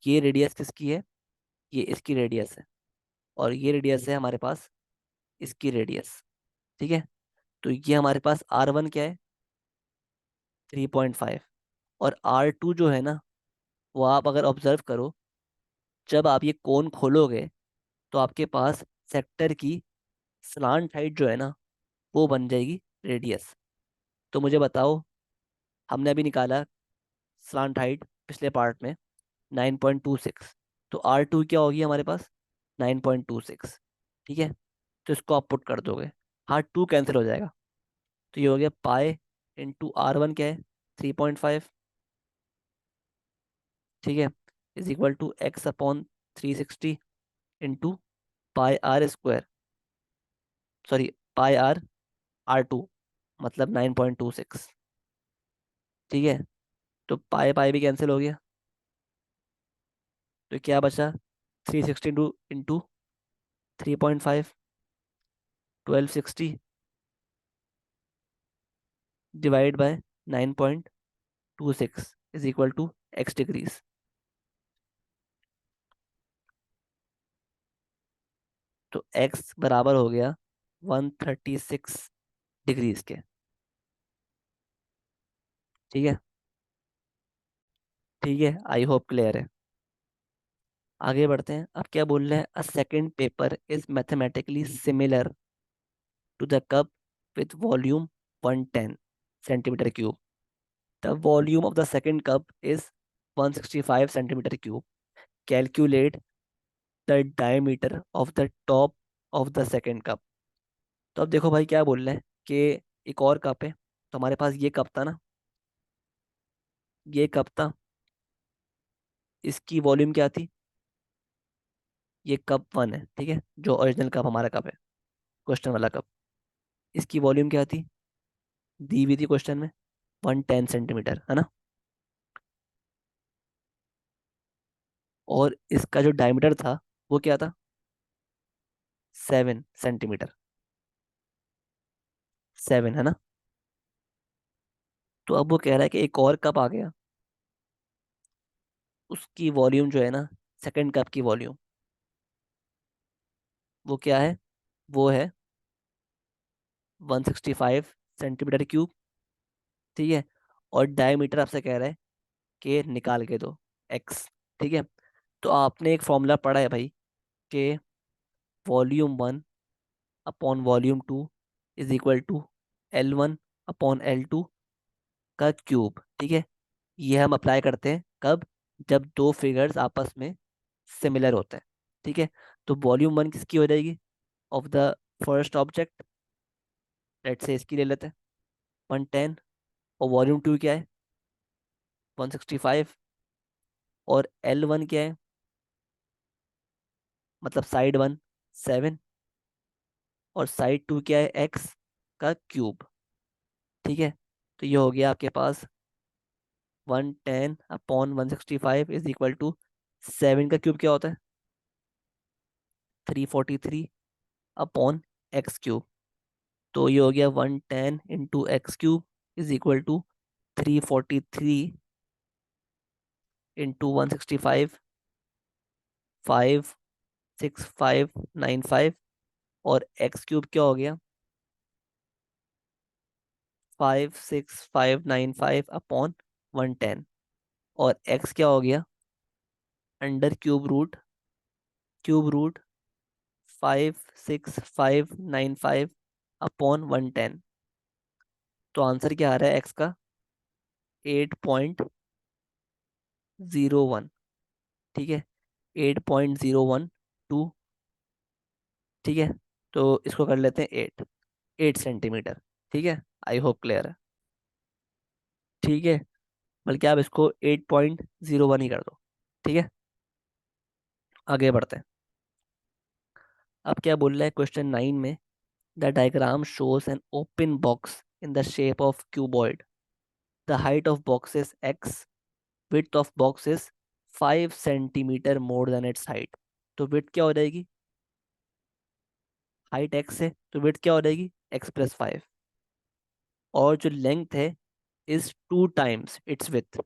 ये रेडियस किसकी है, ये इसकी रेडियस है। और ये रेडियस है हमारे पास इसकी रेडियस। ठीक है। तो ये हमारे पास R1 क्या है, 3.5। और R2 जो है ना, वो आप अगर ऑब्जर्व करो, जब आप ये कोन खोलोगे तो आपके पास सेक्टर की स्लांट हाइट जो है ना, वो बन जाएगी रेडियस। तो मुझे बताओ, हमने अभी निकाला स्लांट हाइट पिछले पार्ट में 9.26। तो R2 क्या होगी हमारे पास, 9.26। ठीक है। तो इसको आप पुट कर दोगे, हाँ 2 कैंसिल हो जाएगा। तो ये हो गया पाई इंटू R1 क्या है, 3.5। ठीक है। Is equal to x upon 360 into pi R square, sorry pi R R2, मतलब 9.26। ठीक है। तो पाई पाई भी कैंसिल हो गया। तो क्या बचा, 360 into 3.5, 1260 divide by 9.26 is equal to X degrees. तो एक्स बराबर हो गया 136 डिग्रीज के। ठीक है। ठीक है, आई होप क्लियर है। आगे बढ़ते हैं। अब क्या बोल रहे हैं, a second paper is mathematically similar to the cup with volume 110 centimetre cube. The volume of the second cup is 165 centimetre cube. Calculate the diameter of the top of the second cup. तो अब देखो भाई, क्या बोल रहे हैं कि एक और कप है। तो हमारे पास ये कप था ना, ये कप था, इसकी वॉल्यूम क्या थी, ये कप 1 है, ठीक है, जो ओरिजिनल कप हमारा कप है, क्वेश्चन वाला कप। इसकी वॉल्यूम क्या थी, दी हुई थी क्वेश्चन में, 110 सेंटीमीटर, है ना। और इसका जो डायमीटर था वो क्या था, 7 सेंटीमीटर। 7 है ना। तो अब वो कह रहा है कि एक और कप आ गया, उसकी वॉल्यूम जो है ना, सेकंड कप की वॉल्यूम, वो क्या है, वो है 165 सेंटीमीटर क्यूब। ठीक है। और डायमीटर आपसे कह रहा है कि निकाल के दो, एक्स। ठीक है। तो आपने एक फॉर्मूला पढ़ा है भाई, कि volume 1 upon volume 2 is equal to L1 upon L2 का क्यूब। ठीक है। ये हम अप्लाई करते हैं कब, जब दो फिगर्स आपस में सिमिलर होते हैं। ठीक है। तो वॉल्यूम 1 किसकी हो जाएगी, of the first object, let's say इसकी ले लेते हैं, 110। और वॉल्यूम 2 क्या है, 165। और L1 क्या है, मतलब साइड 1, 7। और साइड 2 क्या है, एक्स का क्यूब। ठीक है। तो ये हो गया आपके पास 110 अपॉन 165 इज इक्वल टू 7 का क्यूब क्या होता है, 343 अपॉन एक्स क्यूब। तो ये हो गया 110 into X cube is equal to 343 into 165, 56595। और एक्स क्यूब क्या हो गया, 56595 अपॉन 110। और एक्स क्या हो गया, अंडर क्यूब रूट 56595 अपॉन 110। तो आंसर क्या आ रहा है एक्स का, 8.01। ठीक है। 8.012। ठीक है। तो इसको कर लेते हैं 8 सेंटीमीटर। ठीक है। आई होप क्लियर है। ठीक है। बल्कि आप इसको 8.01 ही कर दो। ठीक है। आगे बढ़ते हैं। अब क्या बोल रहा है क्वेश्चन 9 में, the diagram shows an open box in the shape of cuboid. The height of box is x, width of box is 5 centimetre more than it's height. तो विड्थ क्या हो जाएगी, हाइट एक्स है तो विड्थ क्या हो जाएगी, x+5। और जो लेंथ है इज 2 टाइम्स इट्स विथ,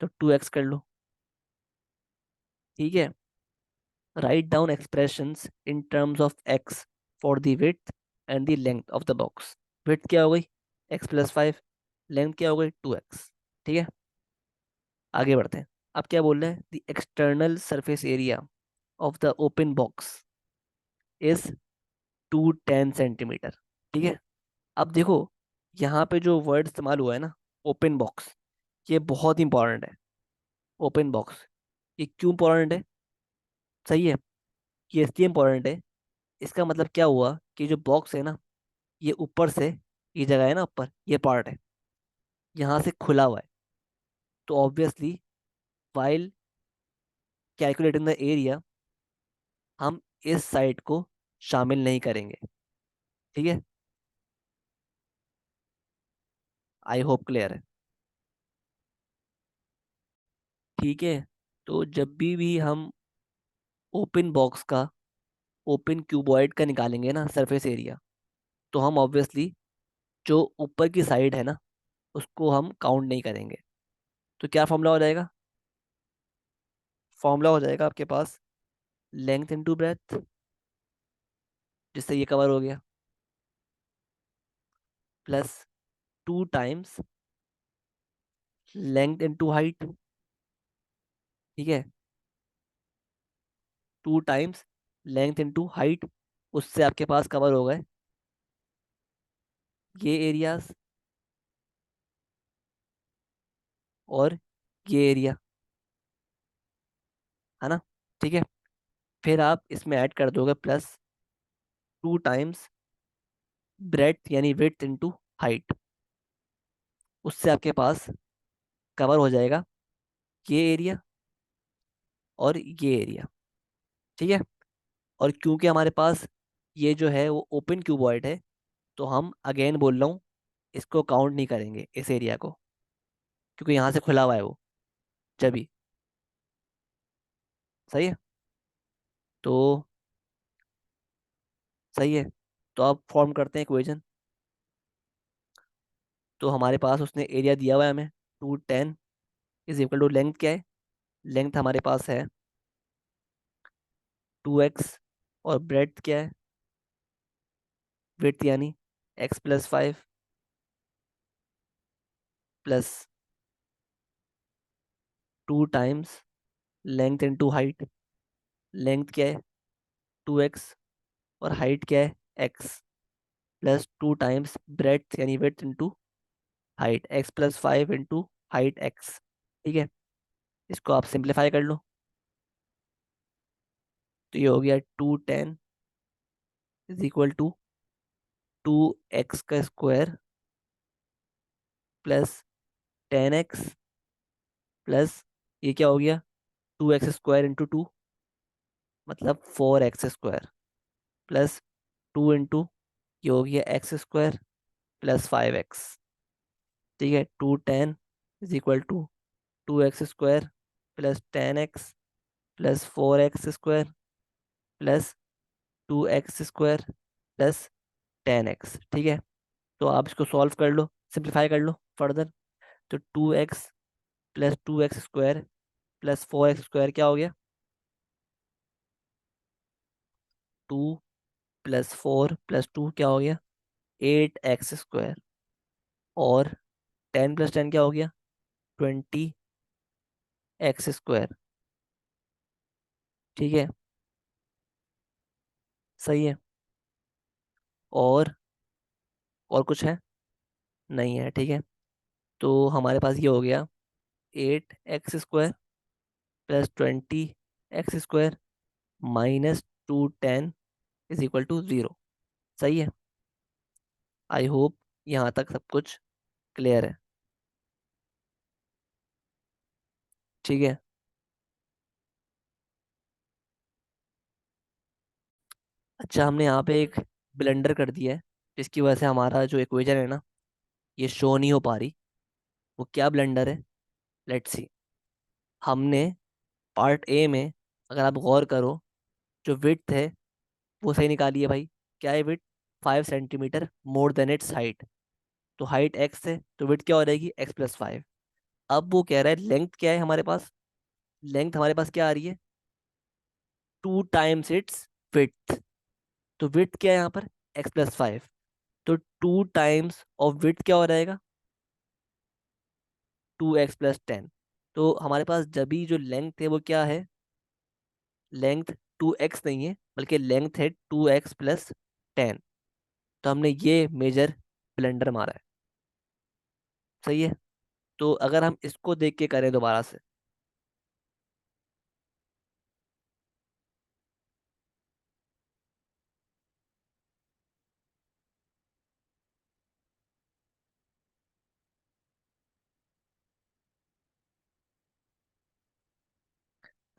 तो 2x कर लो। ठीक है। Write down expressions in terms of x for the width and the length of the box. Width क्या हो गई, x+5। लेंथ क्या हो गई, 2x। ठीक है। आगे बढ़ते हैं। अब क्या बोल रहे हैं, the external surface area of the open box is 210 centimetre. ठीक है। अब देखो, यहाँ पे जो वर्ड इस्तेमाल हुआ है ना, ओपन बॉक्स, ये बहुत इंपॉर्टेंट है। ओपन बॉक्स, ये क्यों इंपॉर्टेंट है, सही है, ये इसलिए इंपॉर्टेंट है, इसका मतलब क्या हुआ कि जो बॉक्स है ना, ये ऊपर से, ये जगह है ना ऊपर, ये पार्ट है, यहाँ से खुला हुआ है। तो obviously while calculating the area, हम इस साइड को शामिल नहीं करेंगे। ठीक है। आई होप क्लियर है। ठीक है। तो जब भी हम ओपन बॉक्स का, ओपन क्यूबॉइड का निकालेंगे ना सरफेस एरिया, तो हम ऑब्वियसली जो ऊपर की साइड है ना, उसको हम काउंट नहीं करेंगे। तो क्या फॉर्मूला हो जाएगा, फॉर्मूला हो जाएगा आपके पास लेंथ इंटू ब्रेथ, जिससे ये कवर हो गया, plus 2 times length into height. ठीक है। 2 टाइम्स लेंथ इंटू हाइट, उससे आपके पास कवर हो गए ये एरियाज और ये एरिया, है ना। ठीक है। फिर आप इसमें ऐड कर दोगे प्लस 2 टाइम्स ब्रेथ यानी विड्थ इंटू हाइट, उससे आपके पास कवर हो जाएगा ये एरिया और ये एरिया। ठीक है। और क्योंकि हमारे पास ये जो है वो ओपन क्यूबॉइड है, तो हम अगेन बोल रहा हूँ, इसको काउंट नहीं करेंगे इस एरिया को, क्योंकि यहाँ से खुला हुआ है वो, जब भी। सही है। तो सही है। तो अब फॉर्म करते हैं इक्वेशन। तो हमारे पास उसने एरिया दिया हुआ है हमें, 210 इज इक्वल टू लेंथ क्या है, लेंथ हमारे पास है 2x, और ब्रेड्थ क्या है, विड्थ यानी x+5 plus 2 times length into height. Length क्या है 2x, और हाइट क्या है x, प्लस 2 टाइम्स ब्रेड्थ यानी width into height, x+5 into height x। ठीक है, इसको आप सिंप्लीफाई कर लो। तो ये हो गया 210 is equal to 2x² plus 10x plus, ये क्या हो गया, 2x² इंटू 2 मतलब 4x² प्लस 2 इंटू, ये हो गया x² प्लस 5x। ठीक है, 210 is equal to 2x² plus 10x plus 4x² plus 2x² plus 10x। ठीक है, तो आप इसको सॉल्व कर लो, सिंप्लीफाई कर लो फर्दर। तो 2x plus 2x² plus 4x² क्या हो गया, 2 + 4 + 2 क्या हो गया, 8x², और 10 + 10 क्या हो गया, 20x²। ठीक है, सही है। और और कुछ है, नहीं है। ठीक है, तो हमारे पास ये हो गया 8x² plus 20x² minus 210 is equal to 0। सही है। आई होप यहाँ तक सब कुछ क्लियर है। ठीक है, अच्छा हमने यहाँ पे एक ब्लेंडर कर दिया है, जिसकी वजह से हमारा जो इक्वेशन है ना, ये शो नहीं हो पा रही। वो क्या ब्लेंडर है, लेट्स सी। हमने पार्ट ए में, अगर आप गौर करो, जो विड्थ है वो सही निकाली है भाई। क्या है width, 5 centimetre more than it's height. तो हाइट एक्स है, तो विड्थ क्या हो जाएगी, x+5। अब वो कह रहा है लेंथ क्या है हमारे पास, लेंथ हमारे पास क्या आ रही है, 2 टाइम्स इट्स विड्थ। तो विड्थ क्या है यहाँ पर, x+5। तो 2 टाइम्स ऑफ विड्थ क्या हो जाएगा, 2x+10। तो हमारे पास जब भी जो लेंथ है वो क्या है, लेंथ 2x नहीं है, बल्कि लेंथ है 2x+10। तो हमने ये मेजर ब्लेंडर मारा है। सही है। तो अगर हम इसको देख के करें दोबारा से,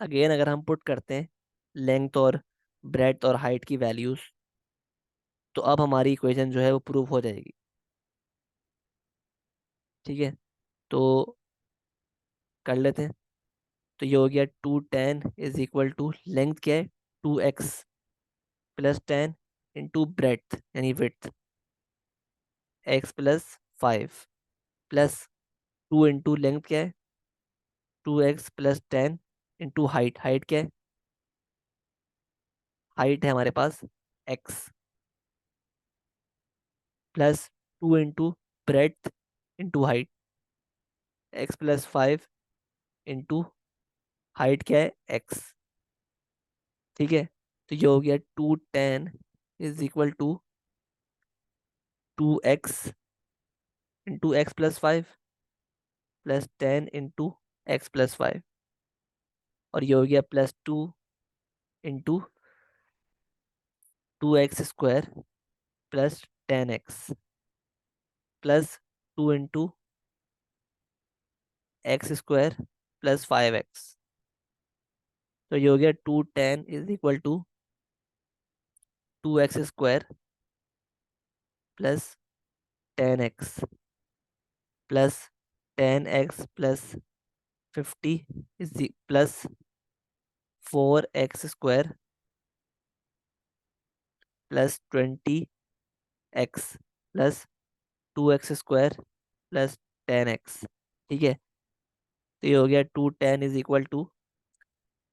अगेन अगर हम पुट करते हैं लेंथ और ब्रेड्थ और हाइट की वैल्यूज, तो अब हमारी इक्वेशन जो है वो प्रूव हो जाएगी। ठीक है, तो कर लेते हैं। तो ये हो गया 210 इज इक्वल टू, लेंथ क्या है 2x+10 इंटू ब्रेड्थ यानी width x+5 plus 2 into length क्या है 2x+10 इंटू हाइट, हाइट क्या है, हाइट है हमारे पास x, plus 2 into breadth into height, x+5 into height क्या है x। ठीक है, तो ये हो गया 210 is equal to 2x into x+5 plus 10 into x+5, और ये हो गया +2 into 2x² plus 10x plus 2 into x² plus 5x। तो ये हो गया 210 is equal to 2x² plus 10x plus 10x+50 is plus 4x² plus 20x plus 2x² plus 10x। ठीक है, तो ये हो गया 210 इज इक्वल टू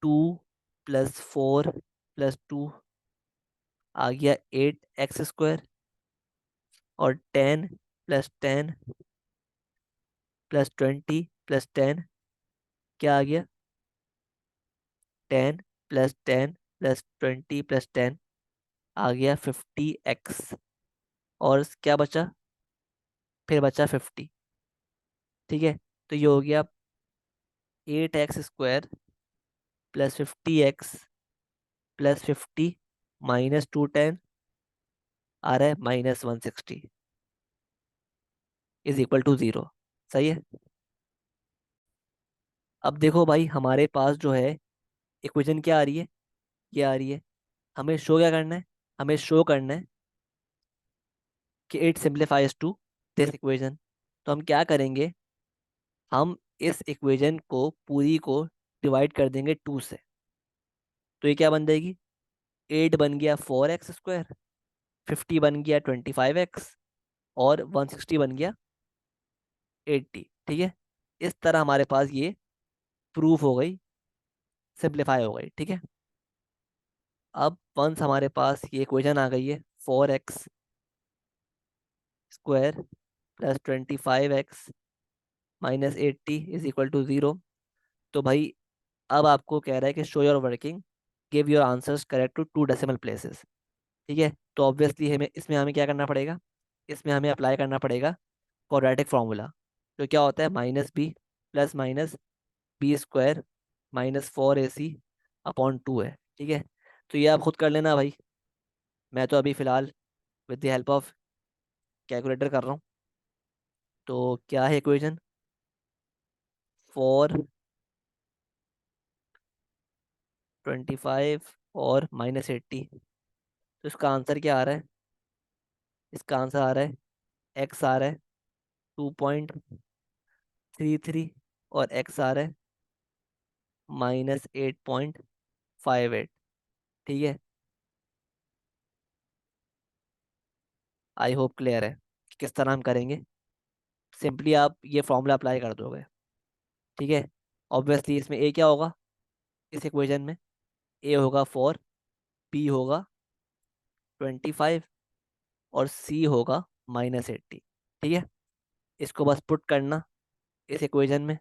2 + 4 + 2 आ गया 8x² और 10 + 10 + 20 + 10 क्या आ गया, 10 + 10 + 20 + 10 आ गया 50x। और क्या बचा, फिर बचा 50। ठीक है, तो ये हो गया 8x² प्लस 50x प्लस 50 -210 आ रहा है -160 इज इक्वल टू 0। सही है। अब देखो भाई, हमारे पास जो है इक्वेशन क्या आ रही है, ये आ रही है। हमें शो क्या करना है, हमें शो करना है कि it simplifies to this equation. तो हम क्या करेंगे, हम इस इक्वेशन को पूरी को डिवाइड कर देंगे 2 से। तो ये क्या बन जाएगी, 8 बन गया 4x², 50 बन गया 25x और 160 बन गया 80। ठीक है, इस तरह हमारे पास ये प्रूफ हो गई, सिंप्लीफाई हो गई। ठीक है, अब वंस हमारे पास ये इक्वेशन आ गई है 4x² plus 25x minus 80 is equal to 0। तो भाई अब आपको कह रहा है कि show your working, give your answers correct to 2 decimal places. ठीक है, तो ऑब्वियसली हमें इसमें हमें क्या करना पड़ेगा, इसमें हमें अप्लाई करना पड़ेगा क्वाड्रेटिक फॉर्मूला। तो क्या होता है, -b plus minus b² -4ac/2 है। ठीक है, तो ये आप खुद कर लेना भाई, मैं तो अभी फिलहाल with the help of calculator कर रहा हूँ। तो क्या है इक्वेशन, 4, 25 और -80। तो इसका आंसर क्या आ रहा है, इसका आंसर आ रहा है, एक्स आ रहा है 2.33 और एक्स आ रहा है -8.58। ठीक है, आई होप क्लियर है कि किस तरह हम करेंगे। सिंपली आप ये फॉर्मूला अप्लाई कर दोगे। ठीक है, ऑब्वियसली इसमें ए क्या होगा, इस इक्वेशन में ए होगा 4, बी होगा 25 और सी होगा -80। ठीक है, इसको बस पुट करना इस इक्वेशन में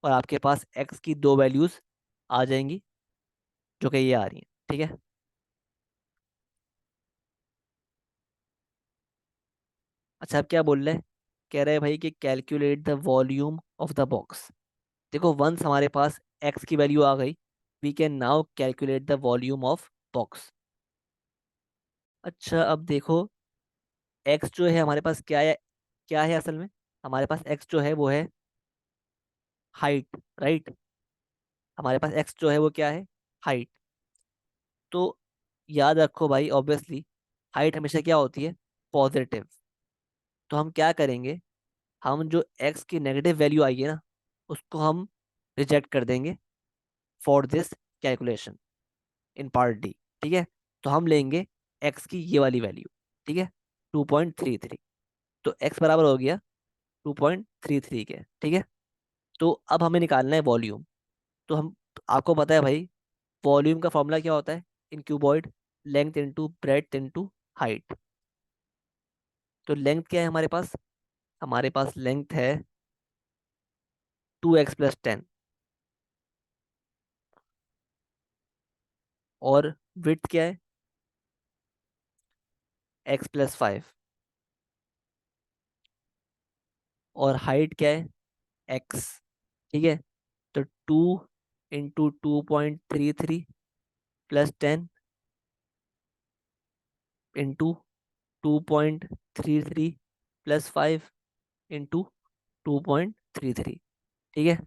और आपके पास एक्स की दो वैल्यूज आ जाएंगी जो कि ये आ रही हैं। ठीक है, अच्छा अब क्या बोल रहे हैं, कह रहे हैं भाई कि calculate the volume of the box. देखो वंस हमारे पास एक्स की वैल्यू आ गई, we can now calculate the volume of box. अच्छा अब देखो, एक्स जो है हमारे पास क्या है, क्या है असल में, हमारे पास एक्स जो है वो है हाइट, राइट। हमारे पास एक्स जो है वो क्या है, हाइट। तो याद रखो भाई, ऑब्वियसली हाइट हमेशा क्या होती है, पॉजिटिव। तो हम क्या करेंगे, हम जो एक्स की नेगेटिव वैल्यू आई है ना, उसको हम रिजेक्ट कर देंगे for this calculation in part D. ठीक है, तो हम लेंगे एक्स की ये वाली वैल्यू। ठीक है, 2.33। तो एक्स बराबर हो गया 2.33 के। ठीक है, तो अब हमें निकालना है वॉल्यूम। तो हम, आपको पता है भाई वॉल्यूम का फॉर्मूला क्या होता है, in cuboid, length into breadth into height. तो लेंथ क्या है हमारे पास, हमारे पास लेंथ है 2x + 10 और विड्थ क्या है, x + 5 और हाइट क्या है, x। ठीक है, तो 2 × 2.33 + 10 इंटू 2.33 + 5 इंटू 2.33। ठीक है,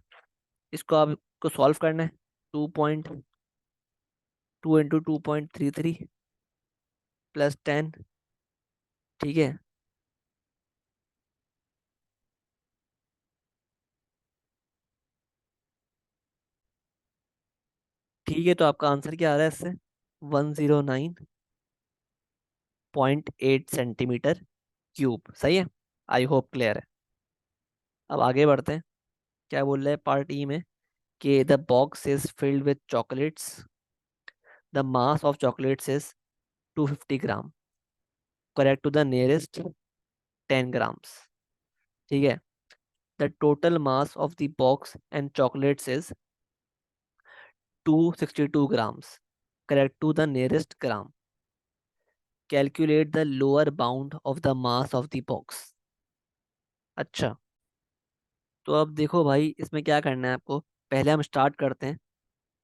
इसको आपको सॉल्व करना है, 2.2 इंटू 2.33 + 10। ठीक है, ठीक है, तो आपका आंसर क्या आ रहा है इससे, 109 0.8 सेंटीमीटर क्यूब। सही है। आई होप क्लियर है। अब आगे बढ़ते हैं। क्या बोल रहे हैं पार्ट ई में कि the box is filled with chocolates, the mass of chocolates is 250 gram, correct to the nearest 10 grams. ठीक है। The total mass of the box and chocolates is 262 grams, correct to the nearest gram. Calculate the lower bound of the mass of the box. अच्छा, तो अब देखो भाई इसमें क्या करना है आपको। पहले हम स्टार्ट करते हैं।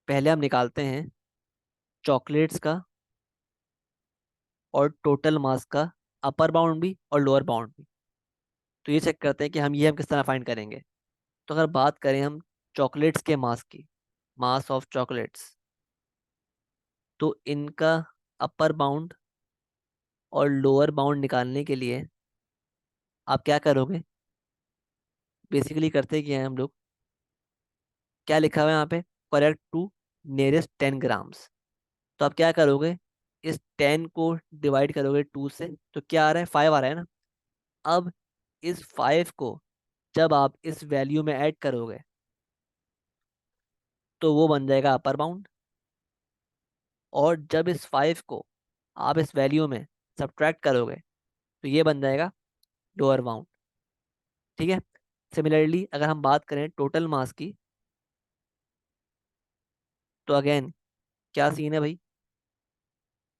पहले हम निकालते हैं चॉकलेट्स का और टोटल मास का अपर बाउंड भी और लोअर बाउंड भी। तो ये चेक करते हैं कि हम किस तरह फाइंड करेंगे। तो अगर बात करें हम चॉकलेट्स के मास की, मास ऑफ चॉकलेट्स, तो इनका अपर बाउंड और लोअर बाउंड निकालने के लिए आप क्या करोगे। बेसिकली करते क्या हैं हम लोग, क्या लिखा हुआ है यहाँ पे, करेक्ट टू नियरेस्ट 10 ग्राम्स। तो आप क्या करोगे, इस 10 को डिवाइड करोगे 2 से, तो क्या आ रहा है, 5 आ रहा है ना। अब इस 5 को जब आप इस वैल्यू में ऐड करोगे तो वो बन जाएगा अपर बाउंड, और जब इस 5 को आप इस वैल्यू में सब्ट्रैक्ट करोगे तो ये बन जाएगा लोअर बाउंड। ठीक है। सिमिलरली अगर हम बात करें टोटल मास की, तो अगेन क्या सीन है भाई,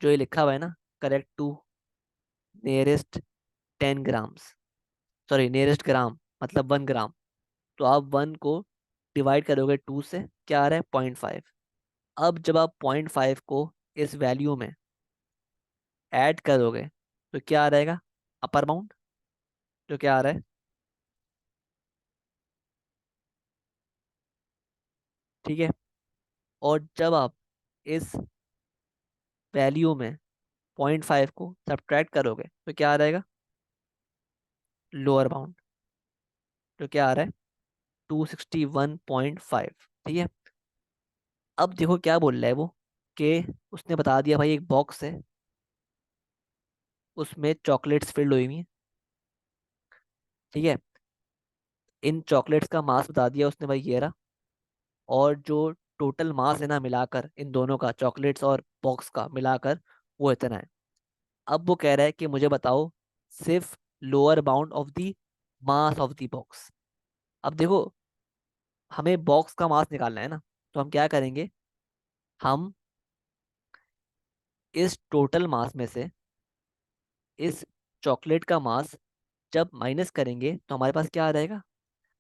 जो ये लिखा हुआ है ना, correct to nearest 10 grams, sorry nearest gram मतलब 1 ग्राम। तो आप 1 को डिवाइड करोगे 2 से, क्या आ रहा है, 0.5। अब जब आप 0.5 को इस वैल्यू में ऐड करोगे तो क्या आ रहेगा, अपर बाउंड, जो क्या आ रहा है। ठीक है। और जब आप इस वैल्यू में 0.5 को सब्ट्रैक्ट करोगे तो क्या आ रहेगा, लोअर बाउंड, जो क्या आ रहा है, 261.5। ठीक है। अब देखो क्या बोल रहा है वो, कि उसने बता दिया भाई एक बॉक्स है, उसमें चॉकलेट्स फिल्ड हुई हुई हैं। ठीक है। इन चॉकलेट्स का मास बता दिया उसने भाई, ये रहा। और जो टोटल मास है ना मिलाकर, इन दोनों का, चॉकलेट्स और बॉक्स का मिलाकर, वो इतना है। अब वो कह रहा है कि मुझे बताओ सिर्फ lower bound of the mass of the box. अब देखो हमें बॉक्स का मास निकालना है ना, तो हम क्या करेंगे, हम इस टोटल मास में से इस चॉकलेट का मास जब माइनस करेंगे तो हमारे पास क्या आ जाएगा,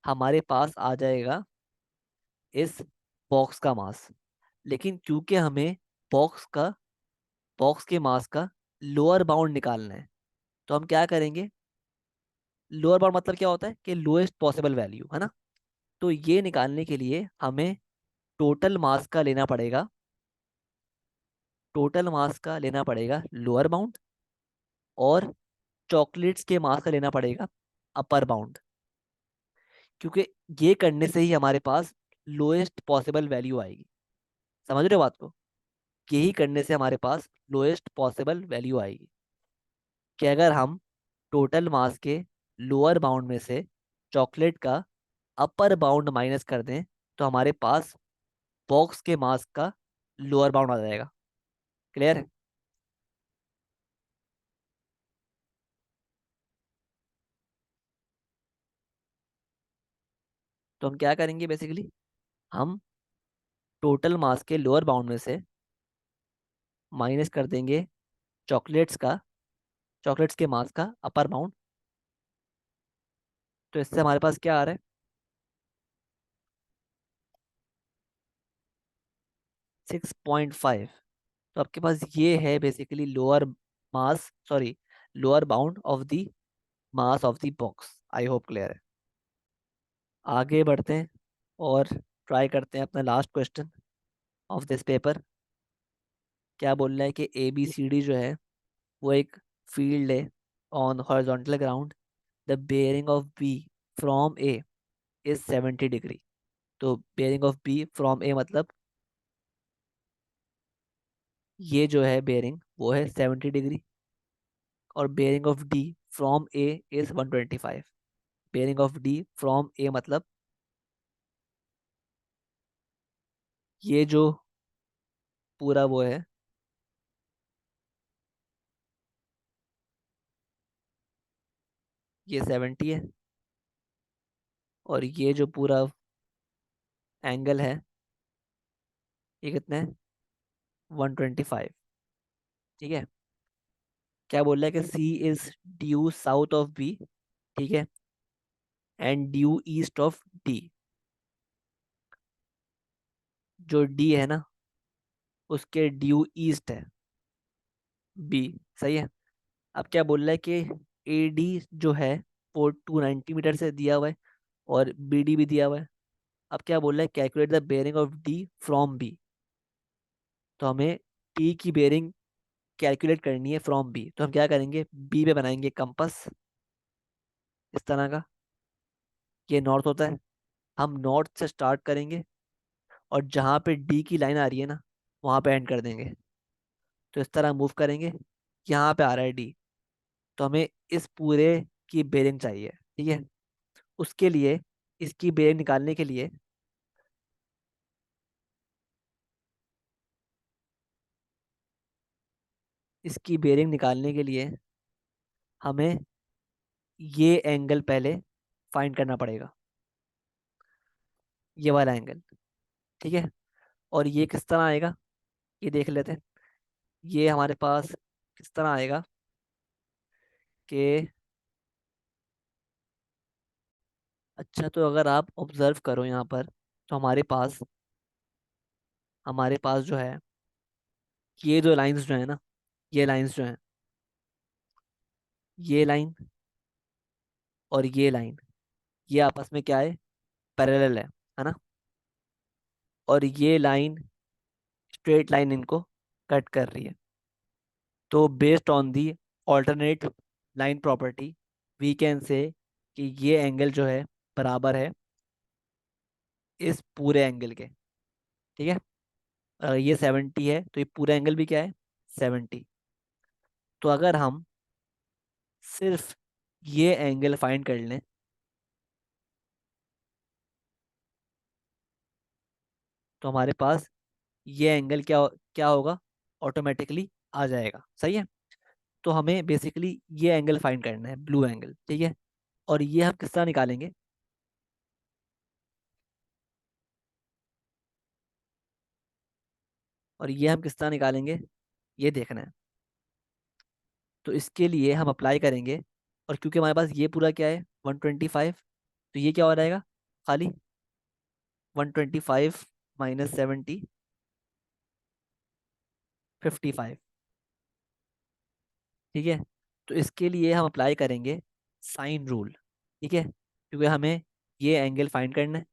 हमारे पास आ जाएगा इस बॉक्स का मास। लेकिन क्योंकि हमें बॉक्स का बॉक्स के मास का लोअर बाउंड निकालना है, तो हम क्या करेंगे, लोअर बाउंड मतलब क्या होता है कि लोएस्ट पॉसिबल वैल्यू है ना। तो ये निकालने के लिए हमें टोटल मास का लेना पड़ेगा, टोटल मास का लेना पड़ेगा लोअर बाउंड, और चॉकलेट्स के मास का लेना पड़ेगा अपर बाउंड। क्योंकि ये करने से ही हमारे पास लोएस्ट पॉसिबल वैल्यू आएगी। समझ रहे हो बात को, यही करने से हमारे पास लोएस्ट पॉसिबल वैल्यू आएगी। कि अगर हम टोटल मास के लोअर बाउंड में से चॉकलेट का अपर बाउंड माइनस कर दें तो हमारे पास बॉक्स के मास का लोअर बाउंड आ जाएगा। क्लियर है। तो हम क्या करेंगे बेसिकली, हम टोटल मास के लोअर बाउंड में से माइनस कर देंगे चॉकलेट्स का, चॉकलेट्स के मास का अपर बाउंड। तो इससे हमारे पास क्या आ रहा है, 6.5। तो आपके पास ये है basically lower mass, sorry lower bound of the mass of the box. I hope clear है। आगे बढ़ते हैं और ट्राई करते हैं अपना last question of this paper. क्या बोल रहा है कि ए बी सी डी जो है वो एक फील्ड है on horizontal ground, the bearing of B from A is 70 degree. तो bearing of B from A मतलब ये जो है बेयरिंग वो है 70 डिग्री। और bearing of D from A is 125। Bearing of D from A मतलब ये जो पूरा वो है, ये 70 है, और ये जो पूरा एंगल है ये कितना है, 125। ठीक है। क्या बोल रहा है कि C is due south of B, ठीक है, and due east of D. जो डी है ना, उसके ड्यू ईस्ट है बी। सही है। अब क्या बोल रहा है कि ए डी जो है वो 290 मीटर से दिया हुआ है, और बी डी भी दिया हुआ है। अब क्या बोल रहा है, calculate the bearing of D from B. तो हमें टी की बेयरिंग कैलकुलेट करनी है फ्रॉम बी, तो हम क्या करेंगे, बी पे बनाएंगे कंपास इस तरह का। ये नॉर्थ होता है, हम नॉर्थ से स्टार्ट करेंगे, और जहाँ पे डी की लाइन आ रही है ना, वहाँ पे एंड कर देंगे। तो इस तरह मूव करेंगे, यहाँ पे आ रहा है डी, तो हमें इस पूरे की बेयरिंग चाहिए। ठीक है। उसके लिए, इसकी बेयरिंग निकालने के लिए, इसकी बेयरिंग निकालने के लिए हमें ये एंगल पहले फाइंड करना पड़ेगा, ये वाला एंगल। ठीक है। और ये किस तरह आएगा, ये देख लेते हैं। ये हमारे पास किस तरह आएगा कि, अच्छा तो अगर आप ऑब्जर्व करो यहाँ पर, तो हमारे पास जो है, ये जो लाइंस जो है ना, ये लाइंस जो है, ये लाइन और ये लाइन, ये आपस में क्या है, पैरेलल है ना। और ये लाइन, स्ट्रेट लाइन इनको कट कर रही है। तो based on the alternate line property, we can say कि ये एंगल जो है बराबर है इस पूरे एंगल के। ठीक है। अगर ये 70 है तो ये पूरा एंगल भी क्या है, 70। तो अगर हम सिर्फ ये एंगल फाइंड कर लें, तो हमारे पास ये एंगल क्या क्या होगा, ऑटोमेटिकली आ जाएगा। सही है। तो हमें बेसिकली ये एंगल फाइंड करना है, ब्लू एंगल। ठीक है। और ये हम किस तरह निकालेंगे, और ये हम किस तरह निकालेंगे, ये देखना है। तो इसके लिए हम अप्लाई करेंगे, और क्योंकि हमारे पास ये पूरा क्या है, 125, तो ये क्या हो जाएगा, खाली 125 माइनस 70, 55। ठीक है। तो इसके लिए हम अप्लाई करेंगे साइन रूल। ठीक है, क्योंकि हमें ये एंगल फाइंड करना है,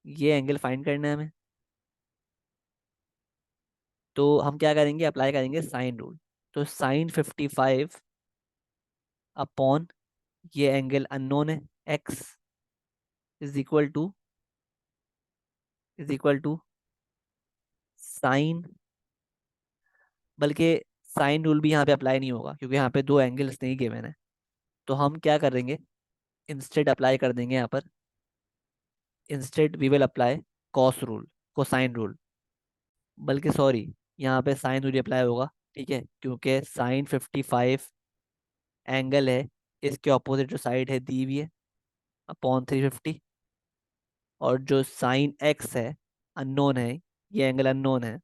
ये एंगल फाइंड करना है हमें। तो हम क्या करेंगे, अप्लाई करेंगे साइन रूल। तो साइन 55 अपॉन ये एंगल अननोन है, X is equal to sine, बल्कि साइन रूल भी यहाँ पे अप्लाई नहीं होगा, क्योंकि यहाँ पे दो एंगल्स नहीं गिवन है। तो हम क्या करेंगे, इंस्टेड अप्लाई कर देंगे यहाँ पर, instead we will apply cos rule, cosine rule. बल्कि सॉरी, यहाँ पे साइन रूल अप्लाई होगा। ठीक है, क्योंकि साइन 55 एंगल है, इसके ऑपोजिट जो साइड है दी हुई है, अपॉन 350। और जो साइन एक्स है, अननोन है, ये एंगल अननोन है,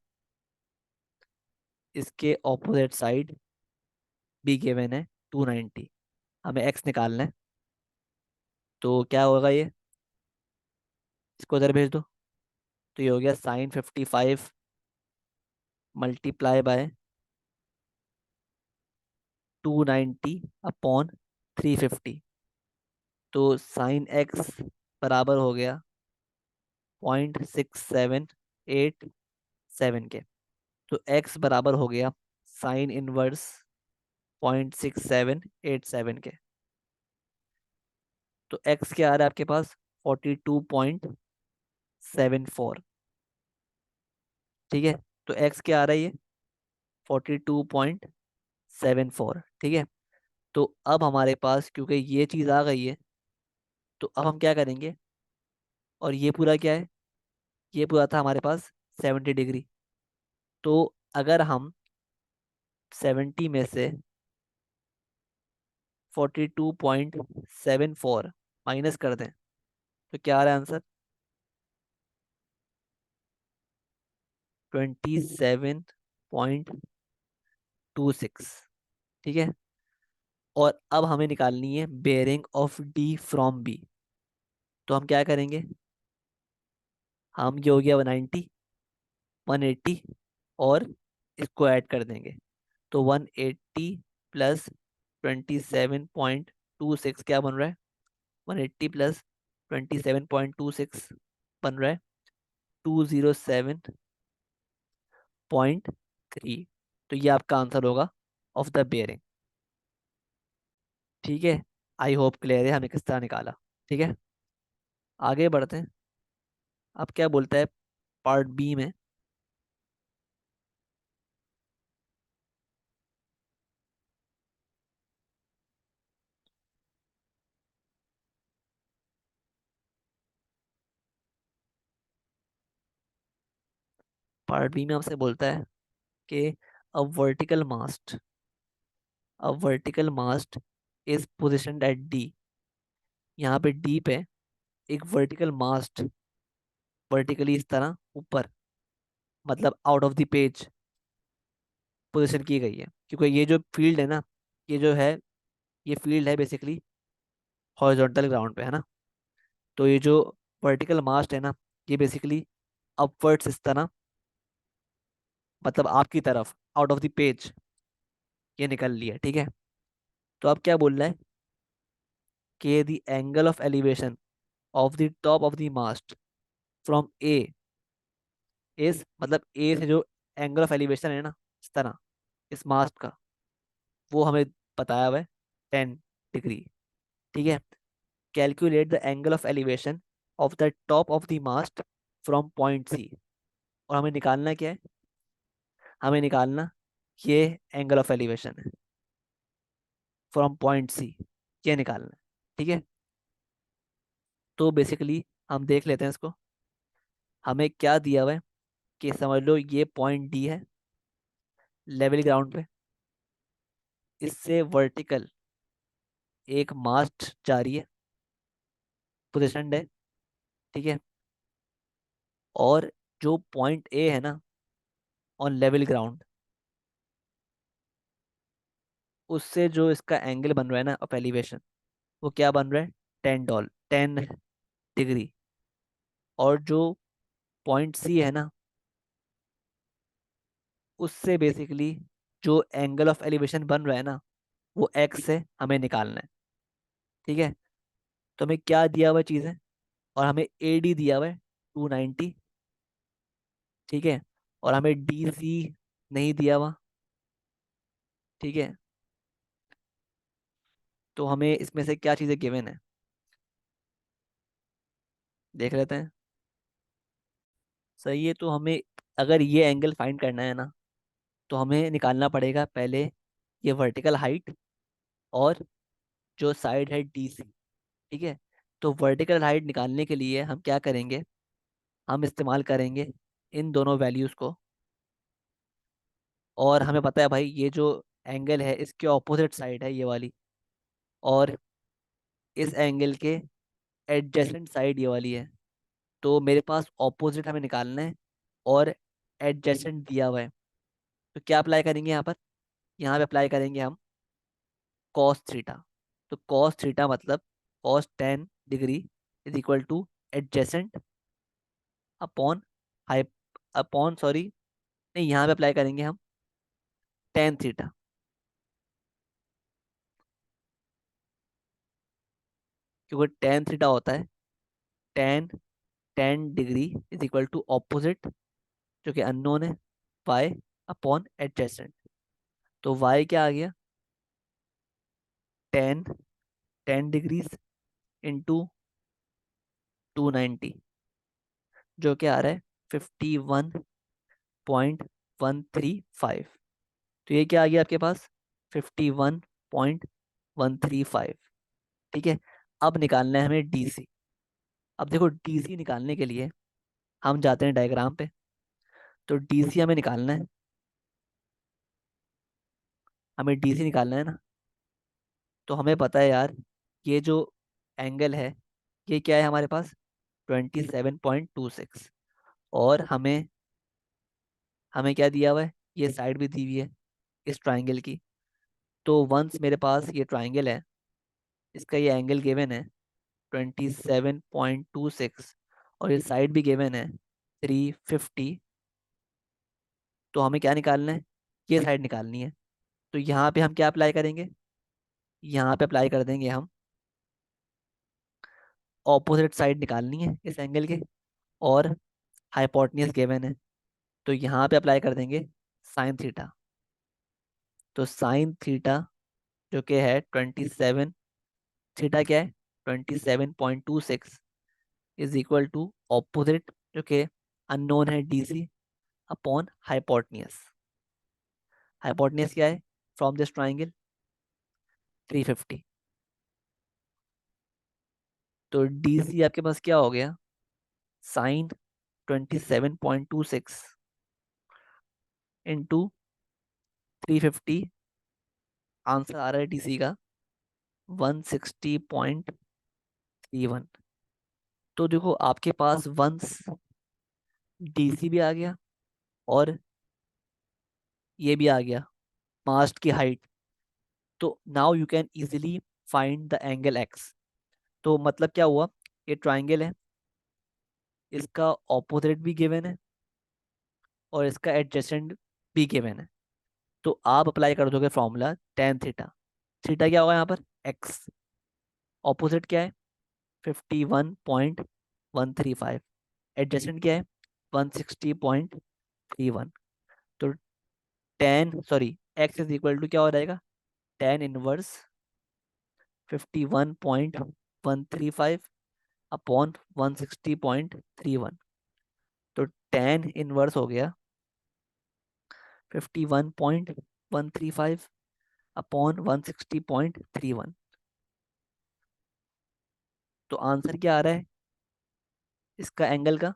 इसके ऑपोजिट साइड भी गिवन है 290। हमें एक्स निकालना है। तो क्या होगा ये, इसको उधर भेज दो। तो ये हो गया साइन 55 मल्टीप्लाई बाय 290 अपॉन 350। तो साइन एक्स बराबर हो गया 0.6787 के। तो एक्स बराबर हो गया साइन इनवर्स 0.6787 के। तो एक्स क्या आ रहा है आपके पास, 42.74। ठीक है। तो एक्स क्या आ रहा है, ये 42.74। 0.74, ठीक है। तो अब हमारे पास क्योंकि ये चीज़ आ गई है, तो अब हम क्या करेंगे, और ये पूरा क्या है, ये पूरा था हमारे पास 70 डिग्री। तो अगर हम 70 में से 42.74 माइनस कर दें, तो क्या आ रहा है आंसर? 27.26, ठीक है। और अब हमें निकालनी है bearing of D from B. तो हम क्या करेंगे, हम ये हो गया 190, 180, और इसको ऐड कर देंगे। तो 180 प्लस 27.26 क्या बन रहा है? 180 प्लस 27.26 बन रहा है 207.3। तो ये आपका आंसर होगा ऑफ द बेयरिंग, ठीक है। आई होप क्लियर है हमें किस तरह निकाला, ठीक है। आगे बढ़ते हैं। अब क्या बोलता है पार्ट बी में? पार्ट बी में हमसे बोलता है कि a vertical mast, a vertical mast is positioned at D. यहाँ पे डी पे एक वर्टिकल मास्ट वर्टिकली इस तरह ऊपर, मतलब out of the page position की गई है, क्योंकि ये जो फील्ड है ना, ये जो है, ये फील्ड है बेसिकली हॉरिजॉन्टल ग्राउंड पे, है ना। तो ये जो वर्टिकल मास्ट है ना, ये बेसिकली अपवर्ड्स इस तरह, मतलब आपकी तरफ आउट ऑफ द पेज ये निकल लिया, ठीक है। तो अब क्या बोल रहा है कि the angle of elevation of the top of the mast from A is, मतलब ए से जो एंगल ऑफ एलिवेशन है ना इस तरह इस मास्ट का, वो हमें बताया हुआ है 10 डिग्री, ठीक है। Calculate the angle of elevation of the top of the mast from point C. और हमें निकालना क्या है, हमें निकालना ये एंगल ऑफ एलिवेशन है फ्रॉम पॉइंट सी, ये निकालना है, ठीक है। तो बेसिकली हम देख लेते हैं इसको। हमें क्या दिया हुआ है कि समझ लो ये पॉइंट डी है लेवल ग्राउंड पे, इससे वर्टिकल एक मास्ट जा रही है, पोजिशन है, ठीक है। और जो पॉइंट ए है ना ऑन लेवल ग्राउंड, उससे जो इसका एंगल बन रहा है ना ऑफ एलिवेशन, वो क्या बन रहा है? 10 डिग्री। और जो पॉइंट सी है ना, उससे बेसिकली जो एंगल ऑफ एलिवेशन बन रहा है ना, वो एक्स से हमें निकालना है, ठीक है। तो हमें क्या दिया हुआ चीज़ है, और हमें ए डी दिया हुआ है 290, ठीक है। और हमें डी सी नहीं दिया हुआ, ठीक है। तो हमें इसमें से क्या चीज़ें गिवन है, देख लेते हैं। सही है, तो हमें अगर ये एंगल फाइंड करना है ना, तो हमें निकालना पड़ेगा पहले ये वर्टिकल हाइट और जो साइड है डी सी, ठीक है। तो वर्टिकल हाइट निकालने के लिए हम क्या करेंगे, हम इस्तेमाल करेंगे इन दोनों वैल्यूज़ को। और हमें पता है भाई ये जो एंगल है इसके ऑपोजिट साइड है ये वाली, और इस एंगल के एडजेसेंट साइड ये वाली है। तो मेरे पास ऑपोजिट हमें निकालना है, और एडजेसेंट दिया हुआ है। तो क्या अप्लाई करेंगे यहाँ पर, यहाँ पे अप्लाई करेंगे हम कॉस थीटा। तो कॉस थीटा मतलब cos 10 degree is equal to adjacent upon high, upon sorry, नहीं यहाँ पे अप्लाई करेंगे हम टेन थीटा, क्योंकि टेन थीटा होता है tan 10 degree is equal to opposite, जो कि अननोन है, वाई अपॉन एडजेसेंट। तो वाई क्या आ गया, टेन 10 डिग्रीज इंटू 290, जो कि आ रहा है 51.135। तो ये क्या आ गया आपके पास, 51.135। ठीक है, अब निकालना है हमें डीसी। अब देखो डीसी निकालने के लिए हम जाते हैं डायग्राम पे। तो डीसी हमें निकालना है, हमें डीसी निकालना है ना। तो हमें पता है यार, ये जो एंगल है ये क्या है हमारे पास, 27.26। और हमें हमें क्या दिया हुआ है, ये साइड भी दी हुई है इस ट्राइंगल की। तो वंस मेरे पास ये ट्राइंगल है, इसका ये एंगल गिवन है 27.26, और ये साइड भी गिवन है 350। तो हमें क्या निकालना है, ये साइड निकालनी है। तो यहाँ पे हम क्या अप्लाई करेंगे, यहाँ पे अप्लाई कर देंगे हम ऑपोजिट साइड निकालनी है इस एंगल के। और हाइपोटेन्यूज गिवन है, तो यहाँ पे अप्लाई कर देंगे साइन थीटा। तो साइन थीटा जो कि है 27, थीटा क्या है 27.26, इज इक्वल टू ऑपोजिट जो कि अननोन है डीसी अपॉन हाइपोटेन्यूज। हाइपोटेन्यूज क्या है फ्रॉम दिस ट्राइंगल, 350। तो डीसी आपके पास क्या हो गया, साइन 27.26 इंटू 350। आंसर आ रहा है डीसी का 160.31। तो देखो आपके पास वंस डीसी भी आ गया और ये भी आ गया, मास्ट की हाइट। तो now you can easily find the angle x. तो मतलब क्या हुआ, ये ट्राइंगल है, इसका ऑपोजिट भी गिवन है और इसका एडजेसेंट भी गिवन है। तो आप अप्लाई कर दोगे फॉर्मूला टेन थीटा। थीटा क्या होगा यहाँ पर, एक्स। ऑपोजिट क्या है, 51.135। एडजेसेंट क्या है, 160.31। तो tan sorry X is equal to क्या हो जाएगा, टेन इनवर्स 51.135 अपॉन 160.31। तो टेन इनवर्स हो गया 51.135 अपॉन 160.31। तो आंसर क्या आ रहा है इसका एंगल का,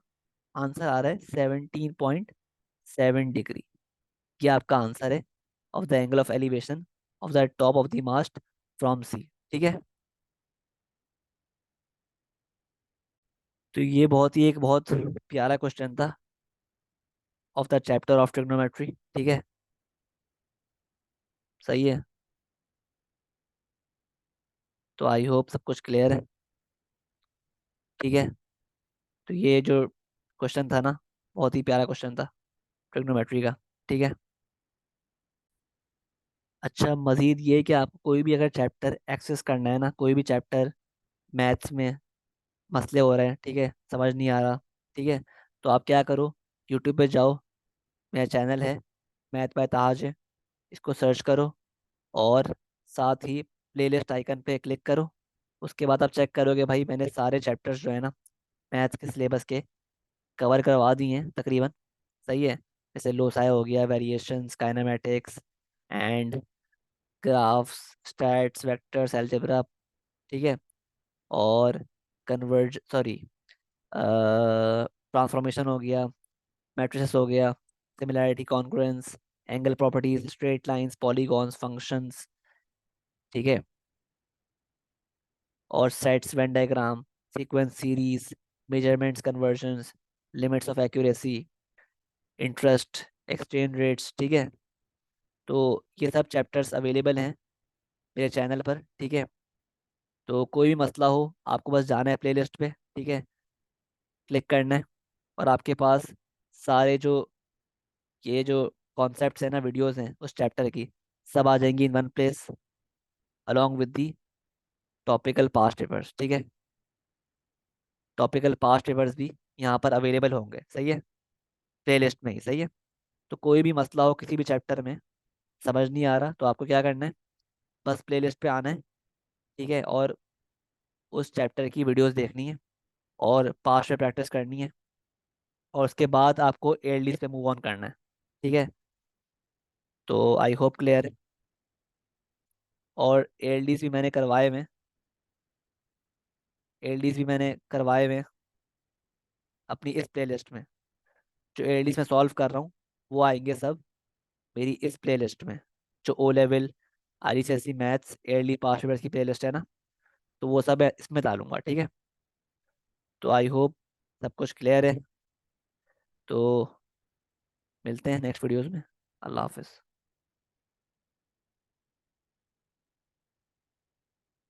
आंसर आ रहा है 17.7 डिग्री। ये आपका आंसर है of the angle of elevation of the top of the mast from C. ठीक है, तो ये बहुत ही एक बहुत प्यारा क्वेश्चन था of the chapter of trigonometry. ठीक है, सही है। तो आई होप सब कुछ क्लियर है। ठीक है, तो ये जो क्वेश्चन था ना, बहुत ही प्यारा क्वेश्चन था ट्रिग्नोमेट्री का। ठीक है, अच्छा मजीद ये कि आपको कोई भी अगर चैप्टर एक्सेस करना है ना, कोई भी चैप्टर मैथ्स में मसले हो रहे हैं, ठीक है, समझ नहीं आ रहा, ठीक है, तो आप क्या करो, यूट्यूब पे जाओ, मेरा चैनल है मैथ बाय ताज है, इसको सर्च करो और साथ ही प्लेलिस्ट आइकन पे क्लिक करो। उसके बाद आप चेक करोगे भाई मैंने सारे चैप्टर्स जो है ना मैथ्स के सिलेबस के कवर करवा दिए हैं तकरीबन। सही है, जैसे लोसाई हो गया, variations, kinematics and graphs, stats, vectors, algebra. ठीक है, और कन्वर्ज सॉरी ट्रांसफॉर्मेशन हो गया, मैट्रिसेस हो गया, similarity, congruence, angle properties, straight lines, polygons, functions. ठीक है, और sets, Venn diagram, sequence series, measurements, convergence, limits of accuracy, interest, exchange rates. ठीक है, तो ये सब चैप्टर्स अवेलेबल हैं मेरे चैनल पर। ठीक है, तो कोई भी मसला हो आपको बस जाना है प्लेलिस्ट पे, ठीक है, क्लिक करना है और आपके पास सारे जो ये जो कॉन्सेप्ट्स हैं ना, वीडियोस हैं उस चैप्टर की, सब आ जाएंगी in one place along with the topical past papers. ठीक है, टॉपिकल पास्ट पेपर्स भी यहाँ पर अवेलेबल होंगे। सही है, प्लेलिस्ट में ही। सही है, तो कोई भी मसला हो किसी भी चैप्टर में समझ नहीं आ रहा, तो आपको क्या करना है, बस प्लेलिस्ट पे आना है, ठीक है, और उस चैप्टर की वीडियोस देखनी है और पास्ट में प्रैक्टिस करनी है, और उसके बाद आपको एयरलीज पे मूव ऑन करना है। ठीक है, तो आई होप क्लियर है। और एलडीज भी मैंने करवाए हुए हैं। एलडीज भी मैंने करवाए हुए हैं अपनी इस प्लेलिस्ट में। जो एलडीज में सॉल्व कर रहा हूँ वो आएंगे सब मेरी इस प्लेलिस्ट में। जो O level, ICSE maths, early past papers की प्लेलिस्ट है ना, तो वो सब इसमें डालूंगा, ठीक है। तो आई होप सब कुछ क्लियर है। तो मिलते हैं नेक्स्ट वीडियोस में। अल्लाह हाफिज़।